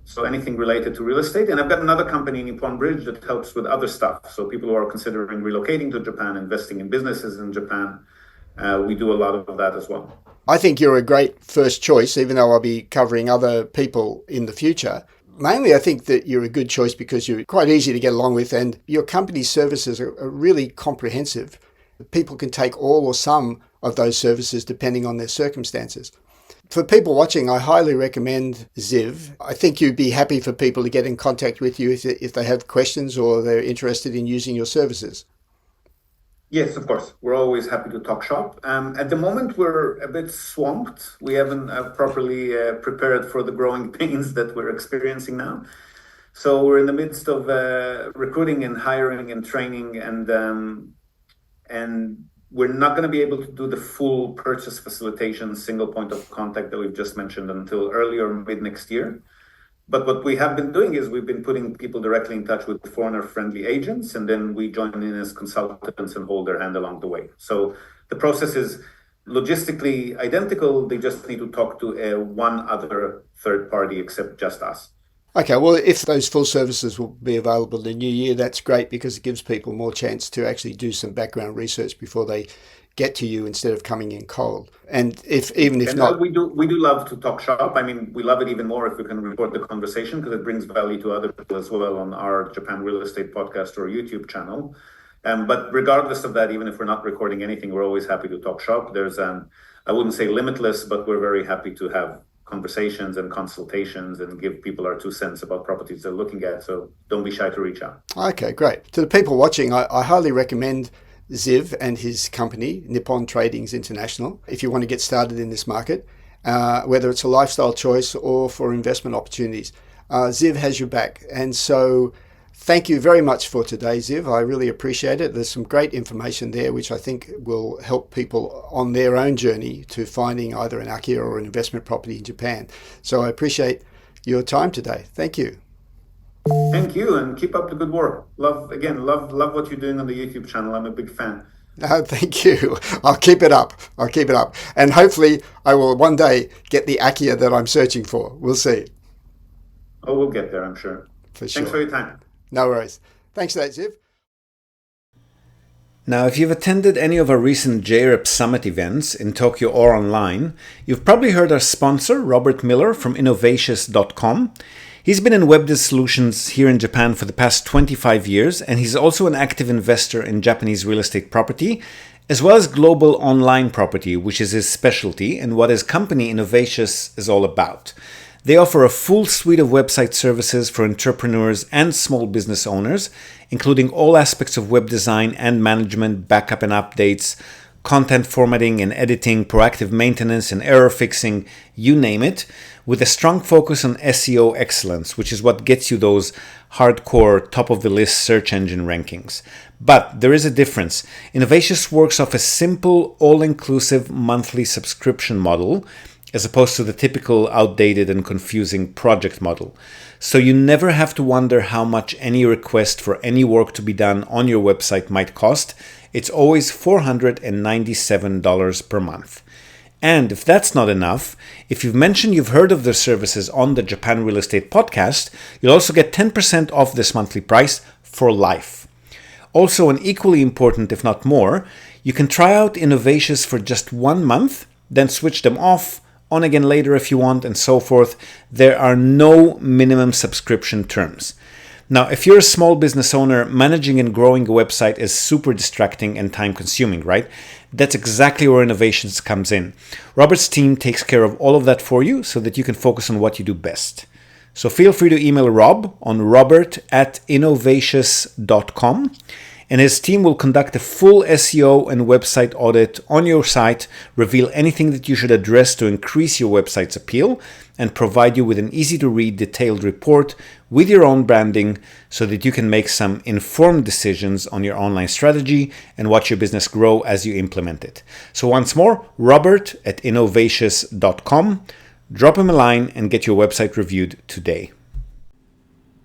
So anything related to real estate. And I've got another company, Nippon Bridge, that helps with other stuff. So people who are considering relocating to Japan, investing in businesses in Japan, we do a lot of that as well. I think you're a great first choice, even though I'll be covering other people in the future. Mainly, I think that you're a good choice because you're quite easy to get along with, and your company's services are really comprehensive. People can take all or some of those services depending on their circumstances. For people watching, I highly recommend Ziv. I think you'd be happy for people to get in contact with you if they have questions or they're interested in using your services. Yes, of course. We're always happy to talk shop. At the moment, we're a bit swamped. We haven't properly prepared for the growing pains that we're experiencing now. So we're in the midst of recruiting and hiring and training, and we're not going to be able to do the full purchase facilitation, single point of contact that we've just mentioned until early or mid next year. But what we have been doing is we've been putting people directly in touch with foreigner-friendly agents, and then we join in as consultants and hold their hand along the way. So the process is logistically identical. They just need to talk to one other third party except just us. Okay, well, if those full services will be available in the new year, that's great because it gives people more chance to actually do some background research before they get to you instead of coming in cold. And if not, we do love to talk shop. I mean, we love it even more if we can record the conversation because it brings value to other people as well on our Japan Real Estate podcast or YouTube channel. But regardless of that, even if we're not recording anything, we're always happy to talk shop. There's I wouldn't say limitless, but we're very happy to have conversations and consultations and give people our 2 cents about properties they're looking at. So don't be shy to reach out. Okay, great. To the people watching, I highly recommend Ziv and his company, Nippon Tradings International, if you want to get started in this market, whether it's a lifestyle choice or for investment opportunities. Ziv has your back. And so thank you very much for today, Ziv. I really appreciate it. There's some great information there, which I think will help people on their own journey to finding either an Akiya or an investment property in Japan. So I appreciate your time today. Thank you. Thank you, and keep up the good work. Love what you're doing on the YouTube channel. I'm a big fan. Oh, thank you. I'll keep it up. And hopefully I will one day get the Akiya that I'm searching for. We'll see. Oh, we'll get there, I'm sure. For sure. Thanks for your time. No worries. Thanks for that, Ziv. Now, if you've attended any of our recent JREP Summit events in Tokyo or online, you've probably heard our sponsor, Robert Miller from Innovatious.com. He's been in web solutions here in Japan for the past 25 years, and he's also an active investor in Japanese real estate property, as well as global online property, which is his specialty and what his company Innovatious is all about. They offer a full suite of website services for entrepreneurs and small business owners, including all aspects of web design and management, backup and updates, content formatting and editing, proactive maintenance and error fixing, you name it, with a strong focus on SEO excellence, which is what gets you those hardcore top-of-the-list search engine rankings. But there is a difference. Innovatious works off a simple, all-inclusive monthly subscription model, as opposed to the typical outdated and confusing project model. So you never have to wonder how much any request for any work to be done on your website might cost. It's always $497 per month. And if that's not enough, if you've mentioned you've heard of their services on the Japan Real Estate Podcast, you'll also get 10% off this monthly price for life. Also, and equally important, if not more, you can try out Innovatious for just 1 month, then switch them off, on again later if you want, and so forth. There are no minimum subscription terms. Now, if you're a small business owner, managing and growing a website is super distracting and time consuming, right? That's exactly where Innovations comes in. Robert's team takes care of all of that for you so that you can focus on what you do best. So feel free to email Rob on robert@innovatious.com, and his team will conduct a full SEO and website audit on your site, reveal anything that you should address to increase your website's appeal, and provide you with an easy-to-read detailed report with your own branding so that you can make some informed decisions on your online strategy and watch your business grow as you implement it. So once more, robert@innovatious.com. Drop him a line and get your website reviewed today.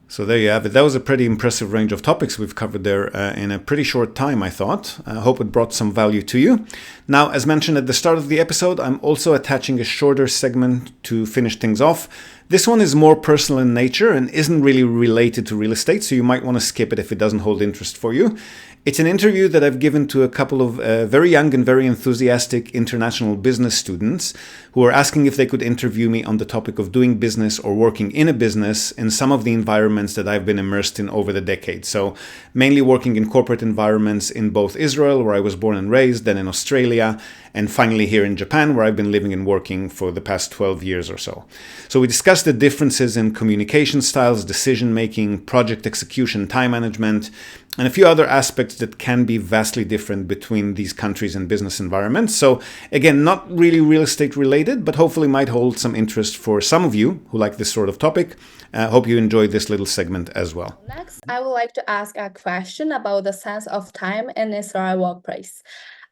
So there you have it. That was a pretty impressive range of topics we've covered there in a pretty short time, I thought. I hope it brought some value to you. Now, as mentioned at the start of the episode, I'm also attaching a shorter segment to finish things off. This one is more personal in nature and isn't really related to real estate, so you might want to skip it if it doesn't hold interest for you. It's an interview that I've given to a couple of very young and very enthusiastic international business students who are asking if they could interview me on the topic of doing business or working in a business in some of the environments that I've been immersed in over the decades. So mainly working in corporate environments in both Israel, where I was born and raised, then in Australia, and finally here in Japan, where I've been living and working for the past 12 years or so. So we discussed the differences in communication styles, decision-making, project execution, time management, and a few other aspects that can be vastly different between these countries and business environments. So again, not really real estate related, but hopefully might hold some interest for some of you who like this sort of topic. Hope you enjoyed this little segment as well. Next, I would like to ask a question about the sense of time in Israel workplace.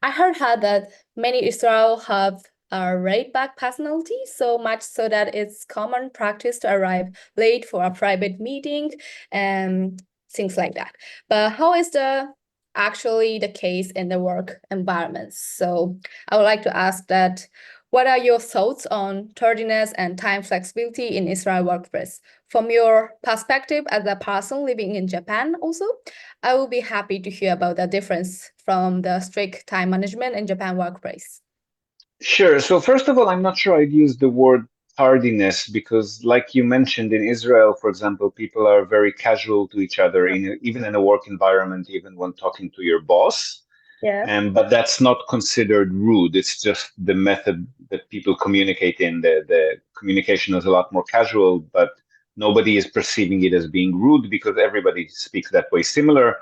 I heard that many Israel have a laid-back personality, so much so that it's common practice to arrive late for a private meeting and things like that. But how is actually the case in the work environment? So I would like to ask that, what are your thoughts on tardiness and time flexibility in Israel workplace? From your perspective as a person living in Japan also, I will be happy to hear about the difference from the strict time management in Japan workplace. Sure. So first of all, I'm not sure I'd use the word tardiness because, like you mentioned, in Israel, for example, people are very casual to each other, even in a work environment, even when talking to your boss. Yeah. But that's not considered rude. It's just the method that people communicate in. The communication is a lot more casual, but nobody is perceiving it as being rude because everybody speaks that way. Similar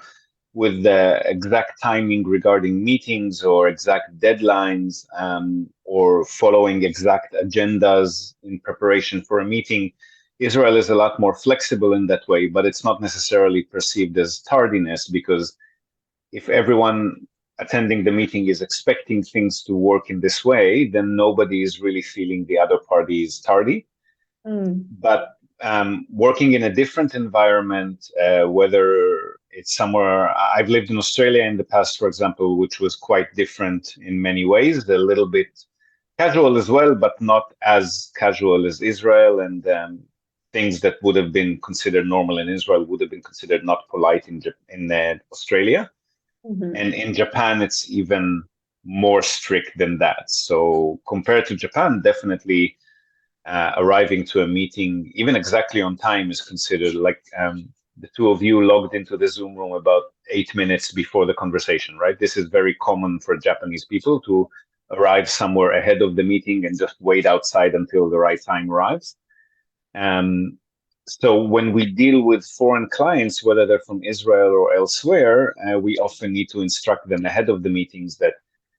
with the exact timing regarding meetings or exact deadlines, or following exact agendas in preparation for a meeting. Israel is a lot more flexible in that way, but it's not necessarily perceived as tardiness, because if everyone attending the meeting is expecting things to work in this way, then nobody is really feeling the other party is tardy. But working in a different environment, whether it's somewhere, I've lived in Australia in the past, for example, which was quite different in many ways, a little bit casual as well, but not as casual as Israel, and things that would have been considered normal in Israel would have been considered not polite in Australia. And in Japan, it's even more strict than that. So compared to Japan, definitely arriving to a meeting, even exactly on time, is considered like the two of you logged into the Zoom room about 8 minutes before the conversation, right? This is very common for Japanese people to arrive somewhere ahead of the meeting and just wait outside until the right time arrives. So when we deal with foreign clients, whether they're from Israel or elsewhere, we often need to instruct them ahead of the meetings that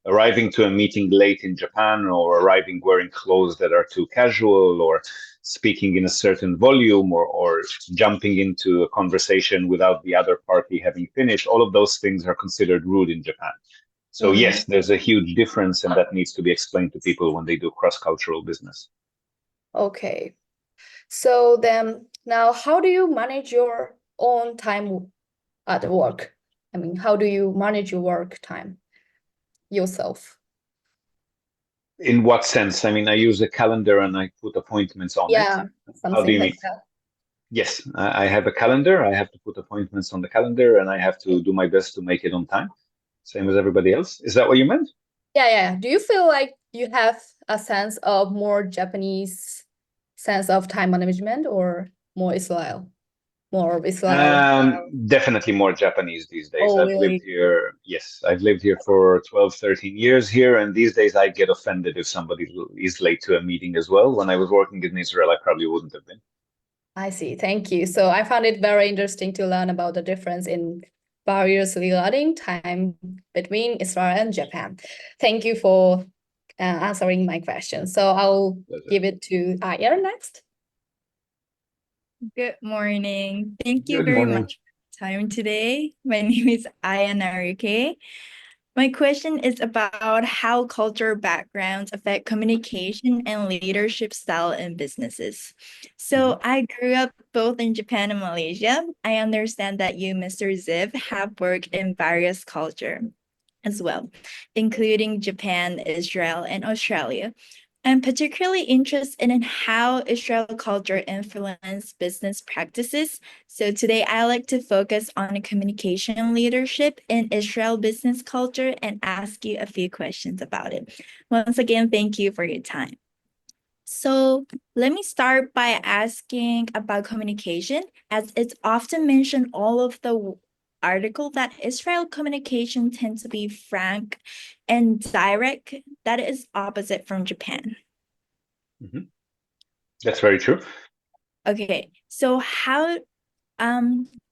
arriving to a meeting late in Japan, or arriving wearing clothes that are too casual, or speaking in a certain volume, or jumping into a conversation without the other party having finished, all of those things are considered rude in Japan. So yes, there's a huge difference, and that needs to be explained to people when they do cross-cultural business. Okay. So then now, how do you manage your own time at work? I mean, how do you manage your work time yourself? In what sense? I mean, I use a calendar and I put appointments on it. How do Something you like mean? that. Yes, I have a calendar. I have to put appointments on the calendar, and I have to do my best to make it on time, same as everybody else. Is that what you meant? Yeah. Do you feel like you have a sense of more Japanese sense of time management, or more Israel? More of Israel? Definitely more Japanese these days. Oh, I've lived really? here. Yes, I've lived here for 12, 13 years here. And these days I get offended if somebody is late to a meeting as well. When I was working in Israel, I probably wouldn't have been. I see. Thank you. So I found it very interesting to learn about the difference in barriers regarding time between Israel and Japan. Thank you for answering my question. So I'll give it to Akiya next. Good morning. Thank you Good very morning. much for your time today. My name is Aya Naruke. My question is about how cultural backgrounds affect communication and leadership style in businesses. So I grew up both in Japan and Malaysia. I understand that you, Mr. Ziv, have worked in various cultures as well, including Japan, Israel, and Australia. I'm particularly interested in how Israel culture influences business practices. So today I like to focus on communication leadership in Israel business culture and ask you a few questions about it. Once again, thank you for your time. So let me start by asking about communication, as it's often mentioned all of the article that Israel communication tends to be frank and direct. That is opposite from Japan. That's very true. Okay, so how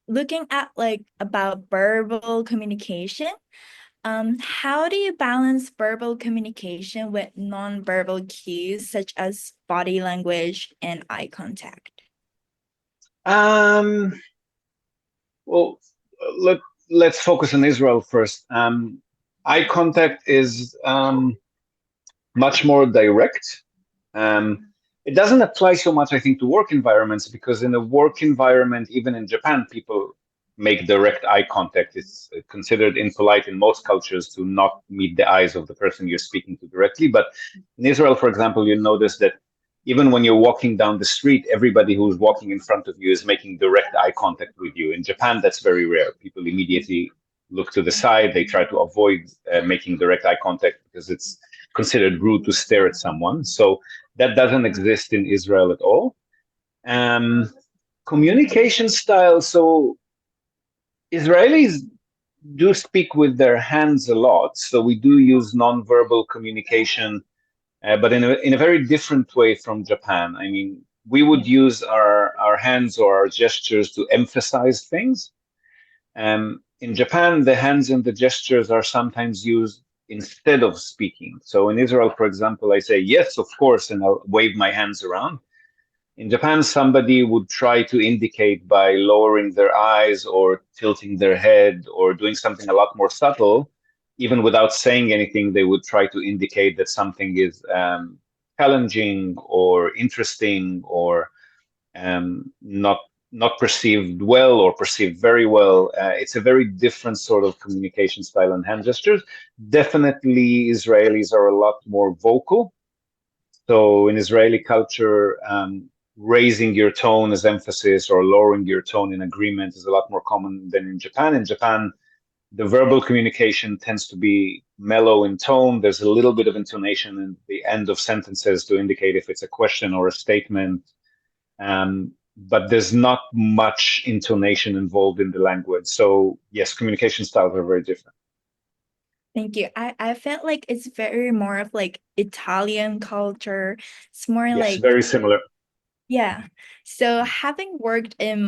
looking at like about verbal communication, how do you balance verbal communication with non-verbal cues such as body language and eye contact? Well, let's focus on Israel first. Eye contact is much more direct. It doesn't apply so much, I think, to work environments, because in a work environment, even in Japan, people make direct eye contact. It's considered impolite in most cultures to not meet the eyes of the person you're speaking to directly. But in Israel, for example, you'll notice that even when you're walking down the street, everybody who's walking in front of you is making direct eye contact with you. In Japan, that's very rare. People immediately look to the side. They try to avoid making direct eye contact because it's considered rude to stare at someone. So that doesn't exist in Israel at all. Communication style. So Israelis do speak with their hands a lot. So we do use nonverbal communication, but in a very different way from Japan. I mean, we would use our hands or our gestures to emphasize things. In Japan, the hands and the gestures are sometimes used instead of speaking. So in Israel, for example, I say, yes, of course, and I'll wave my hands around. In Japan, somebody would try to indicate by lowering their eyes or tilting their head or doing something a lot more subtle. Even without saying anything, they would try to indicate that something is challenging or interesting or not perceived well or perceived very well. It's a very different sort of communication style and hand gestures. Definitely, Israelis are a lot more vocal. So in Israeli culture, raising your tone as emphasis or lowering your tone in agreement is a lot more common than in Japan. In Japan, the verbal communication tends to be mellow in tone. There's a little bit of intonation in the end of sentences to indicate if it's a question or a statement. But there's not much intonation involved in the language. So yes, communication styles are very different. Thank you. I felt like it's very more of like Italian culture. It's more Yes, like, very similar. yeah. So having worked in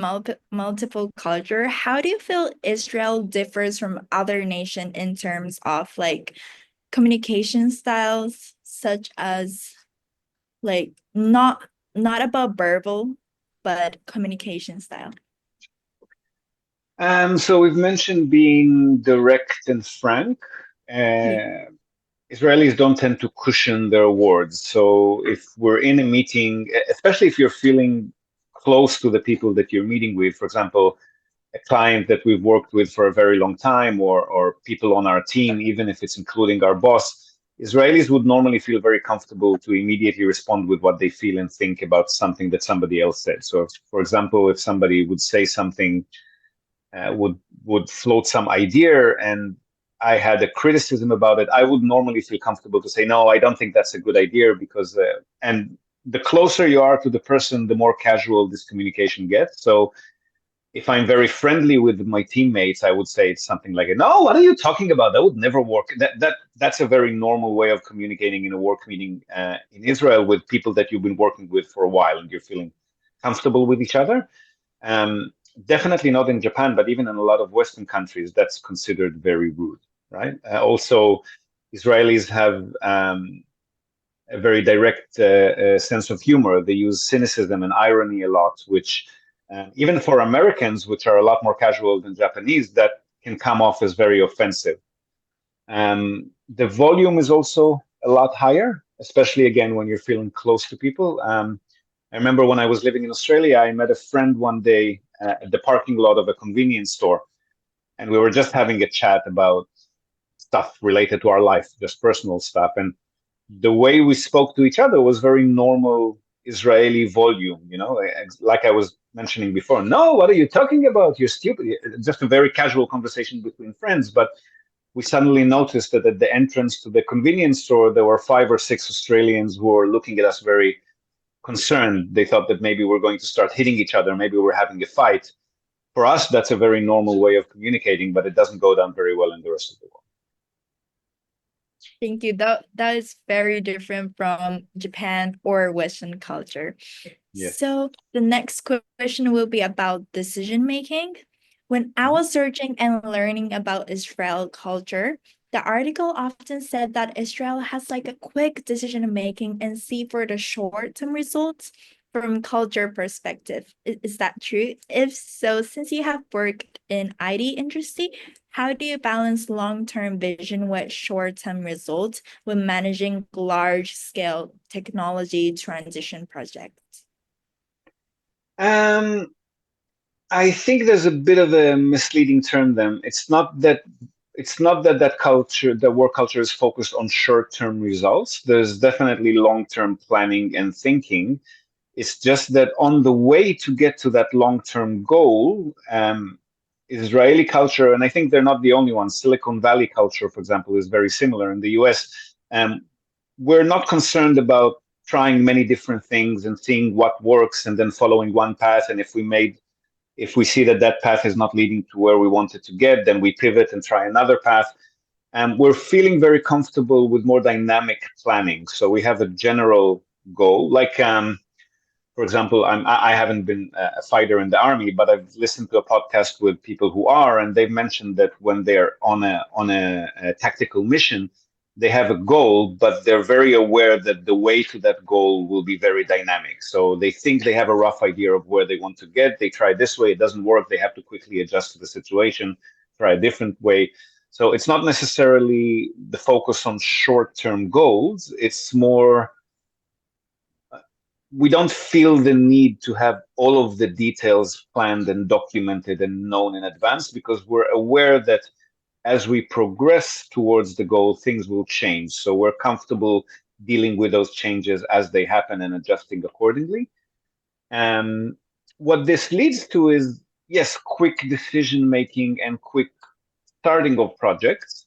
multiple culture, how do you feel Israel differs from other nation in terms of like communication styles, such as like not about verbal, but communication style? So we've mentioned being direct and frank. Israelis don't tend to cushion their words. So if we're in a meeting, especially if you're feeling close to the people that you're meeting with, for example, a client that we've worked with for a very long time, or people on our team, even if it's including our boss, Israelis would normally feel very comfortable to immediately respond with what they feel and think about something that somebody else said. So, for example, if somebody would say something, would float some idea, and I had a criticism about it, I would normally feel comfortable to say, no, I don't think that's a good idea, because, and the closer you are to the person, the more casual this communication gets. So if I'm very friendly with my teammates, I would say it's something like, no, what are you talking about? That would never work. That's a very normal way of communicating in a work meeting in Israel with people that you've been working with for a while and you're feeling comfortable with each other. Definitely not in Japan, but even in a lot of Western countries, that's considered very rude, right? Also, Israelis have a very direct sense of humor. They use cynicism and irony a lot, which even for Americans, which are a lot more casual than Japanese, that can come off as very offensive. The volume is also a lot higher, especially again when you're feeling close to people. I remember when I was living in Australia, I met a friend one day at the parking lot of a convenience store, and we were just having a chat about stuff related to our life, just personal stuff. And the way we spoke to each other was very normal Israeli volume, like I was mentioning before. No, what are you talking about? You're stupid. Just a very casual conversation between friends. But we suddenly noticed that at the entrance to the convenience store, there were 5 or 6 Australians who were looking at us very concerned. They thought that maybe we're going to start hitting each other. Maybe we're having a fight. For us, that's a very normal way of communicating, but it doesn't go down very well in the rest of the world. Thank you. That is very different from Japan or Western culture. Yes. So the next question will be about decision making. When I was searching and learning about Israel culture, the article often said that Israel has like a quick decision making and see for the short-term results. from culture perspective. Is that true? If so, since you have worked in IT industry, how do you balance long-term vision with short-term results when managing large-scale technology transition projects? I think there's a bit of a misleading term then. It's not that that culture, the work culture is focused on short-term results. There's definitely long-term planning and thinking. It's just that on the way to get to that long-term goal, Israeli culture, and I think they're not the only ones. Silicon Valley culture, for example, is very similar in the US. We're not concerned about trying many different things and seeing what works and then following one path. And if we see that that path is not leading to where we wanted to get, then we pivot and try another path. And we're feeling very comfortable with more dynamic planning. So we have a general goal, like, for example, I haven't been a fighter in the army, but I've listened to a podcast with people who are, and they've mentioned that when they're on a tactical mission, they have a goal, but they're very aware that the way to that goal will be very dynamic. So they think they have a rough idea of where they want to get. They try this way, it doesn't work. They have to quickly adjust to the situation, try a different way. So it's not necessarily the focus on short-term goals. It's more, we don't feel the need to have all of the details planned and documented and known in advance, because we're aware that as we progress towards the goal, things will change. So we're comfortable dealing with those changes as they happen and adjusting accordingly. What this leads to is, yes, quick decision making and quick starting of projects,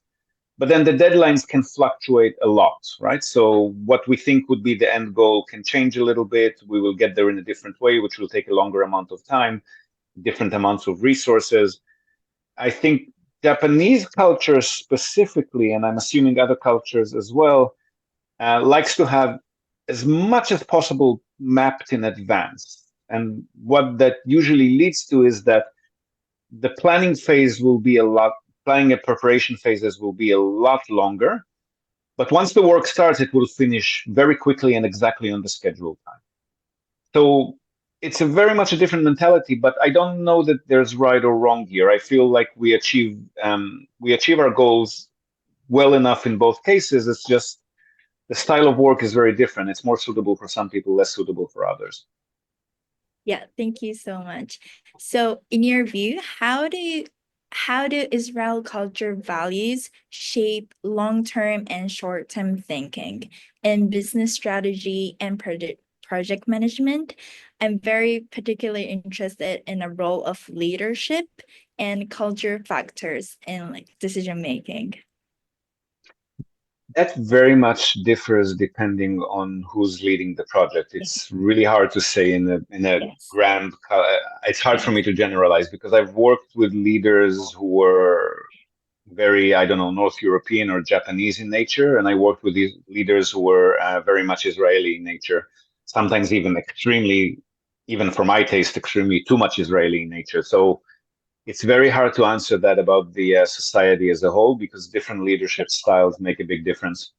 but then the deadlines can fluctuate a lot, right? So what we think would be the end goal can change a little bit. We will get there in a different way, which will take a longer amount of time, different amounts of resources. I think Japanese culture specifically, and I'm assuming other cultures as well, likes to have as much as possible mapped in advance. And what that usually leads to is that the planning and preparation phases will be a lot longer. But once the work starts, it will finish very quickly and exactly on the scheduled time. So it's very much a different mentality, but I don't know that there's right or wrong here. I feel like we achieve our goals well enough in both cases. It's just the style of work is very different. It's more suitable for some people, less suitable for others. Yeah, thank you so much. So in your view, how do Israel culture values shape long-term and short-term thinking in business strategy and project management? I'm very particularly interested in the role of leadership and culture factors in decision making. That very much differs depending on who's leading the project. It's really hard to say in a Yes. grand. It's hard for me to generalize, because I've worked with leaders who were very, I don't know, North European or Japanese in nature, and I worked with these leaders who were very much Israeli in nature. Sometimes even for my taste, extremely too much Israeli in nature. So it's very hard to answer that about the society as a whole, because different leadership styles make a big difference.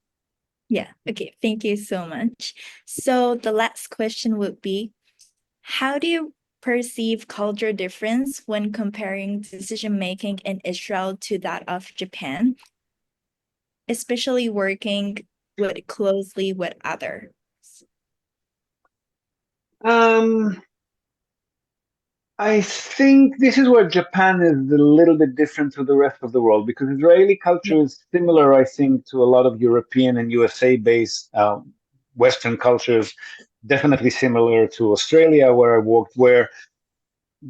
Yeah, okay, thank you so much. So the last question would be, how do you perceive culture difference when comparing decision making in Israel to that of Japan, especially working closely with others? I think this is where Japan is a little bit different to the rest of the world, because Israeli culture is similar, I think, to a lot of European and USA-based Western cultures, definitely similar to Australia, where I worked, where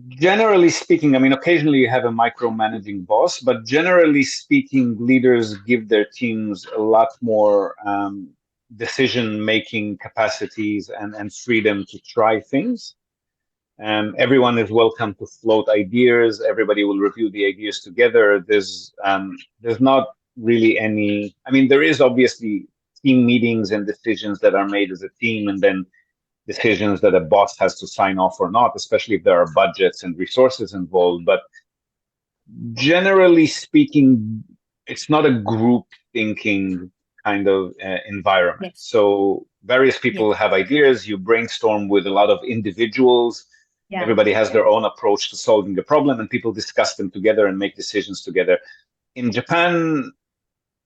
generally speaking, I mean, occasionally you have a micromanaging boss, but generally speaking, leaders give their teams a lot more decision-making capacities and freedom to try things. Everyone is welcome to float ideas. Everybody will review the ideas together. There's not really any. I mean, there is obviously team meetings and decisions that are made as a team, and then decisions that a boss has to sign off or not, especially if there are budgets and resources involved. But generally speaking, it's not a group thinking kind of environment. Yes. So various people have ideas, you brainstorm with a lot of individuals. Yeah. Everybody has their own approach to solving the problem, and people discuss them together and make decisions together. In Japan,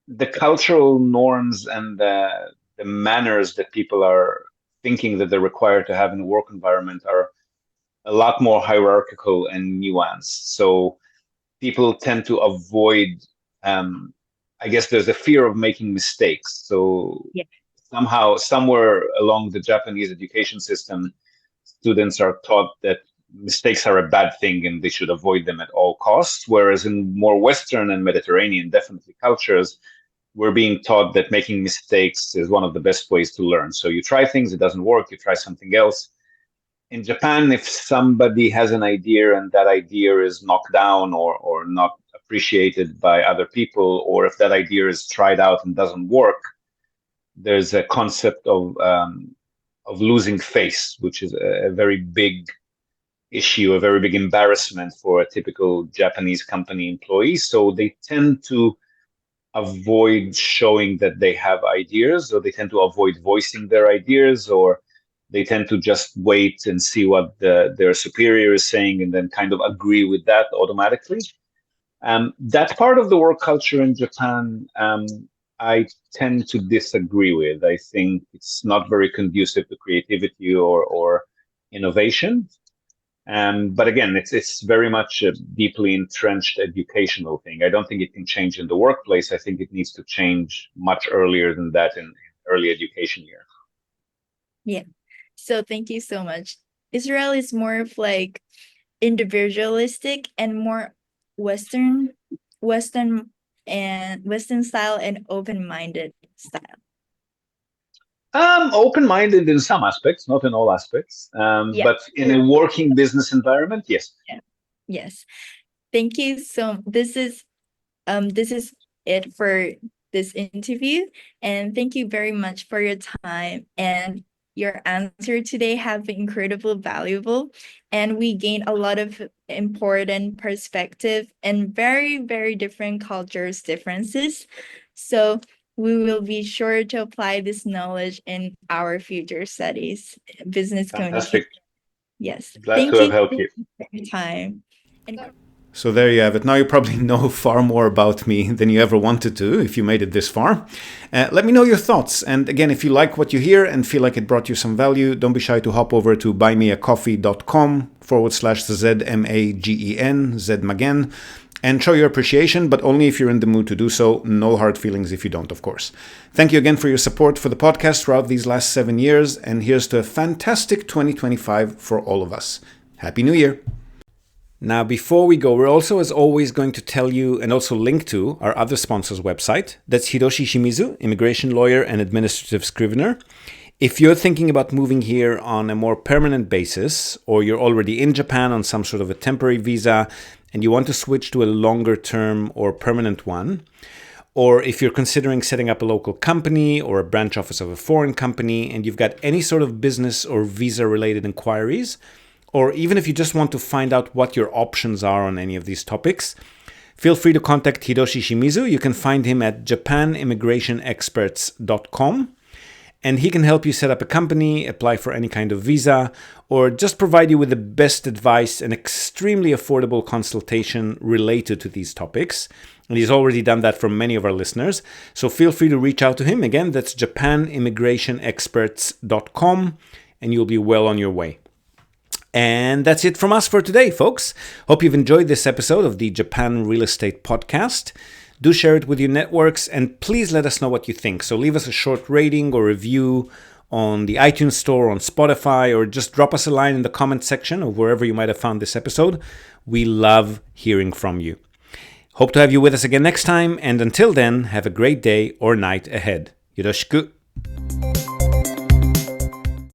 the cultural norms and the manners that people are thinking that they're required to have in a work environment are a lot more hierarchical and nuanced. So people tend to avoid, I guess there's a fear of making mistakes. So Yeah. somehow, somewhere along the Japanese education system, students are taught that mistakes are a bad thing and they should avoid them at all costs. Whereas in more Western and Mediterranean, definitely cultures, we're being taught that making mistakes is one of the best ways to learn. So you try things, it doesn't work, you try something else. In Japan, if somebody has an idea and that idea is knocked down or not appreciated by other people, or if that idea is tried out and doesn't work, there's a concept of losing face, which is a very big issue, a very big embarrassment for a typical Japanese company employee. So they tend to avoid showing that they have ideas, or they tend to avoid voicing their ideas, or they tend to just wait and see what their superior is saying and then kind of agree with that automatically. That part of the work culture in Japan, I tend to disagree with. I think it's not very conducive to creativity or innovation. But again, it's very much a deeply entrenched educational thing. I don't think it can change in the workplace. I think it needs to change much earlier than that in early education year. Yeah. So thank you so much. Israel is more of like individualistic and more Western style and open-minded style. Open-minded in some aspects, not in all aspects. Yeah. But in a working business environment, yes. Yeah. Yes. Thank you. So this is it for this interview. And thank you very much for your time, and your answer today have been incredibly valuable. And we gained a lot of important perspective and very, very different cultures differences. So we will be sure to apply this knowledge in our future studies, business Fantastic. communication. Yes. Glad Thank to have you helped you. for your time. And So there you have it. Now you probably know far more about me than you ever wanted to if you made it this far. Let me know your thoughts. And again, if you like what you hear and feel like it brought you some value, don't be shy to hop over to buymeacoffee.com/ZMAGEN, Zmagen, and show your appreciation, but only if you're in the mood to do so. No hard feelings if you don't, of course. Thank you again for your support for the podcast throughout these last 7 years. And here's to a fantastic 2025 for all of us. Happy New Year. Now, before we go, we're also, as always, going to tell you and also link to our other sponsor's website. That's Hiroshi Shimizu, immigration lawyer and administrative scrivener. If you're thinking about moving here on a more permanent basis, or you're already in Japan on some sort of a temporary visa and you want to switch to a longer term or permanent one, or if you're considering setting up a local company or a branch office of a foreign company and you've got any sort of business or visa related inquiries, or even if you just want to find out what your options are on any of these topics, feel free to contact Hiroshi Shimizu. You can find him at japanimmigrationexperts.com, and he can help you set up a company, apply for any kind of visa, or just provide you with the best advice and extremely affordable consultation related to these topics. And he's already done that for many of our listeners. So feel free to reach out to him. Again, that's japanimmigrationexperts.com, and you'll be well on your way. And that's it from us for today, folks. Hope you've enjoyed this episode of the Japan Real Estate Podcast. Do share it with your networks, and please let us know what you think. So leave us a short rating or review on the iTunes Store, on Spotify, or just drop us a line in the comment section or wherever you might have found this episode. We love hearing from you. Hope to have you with us again next time, and until then, have a great day or night ahead. Yoroshiku.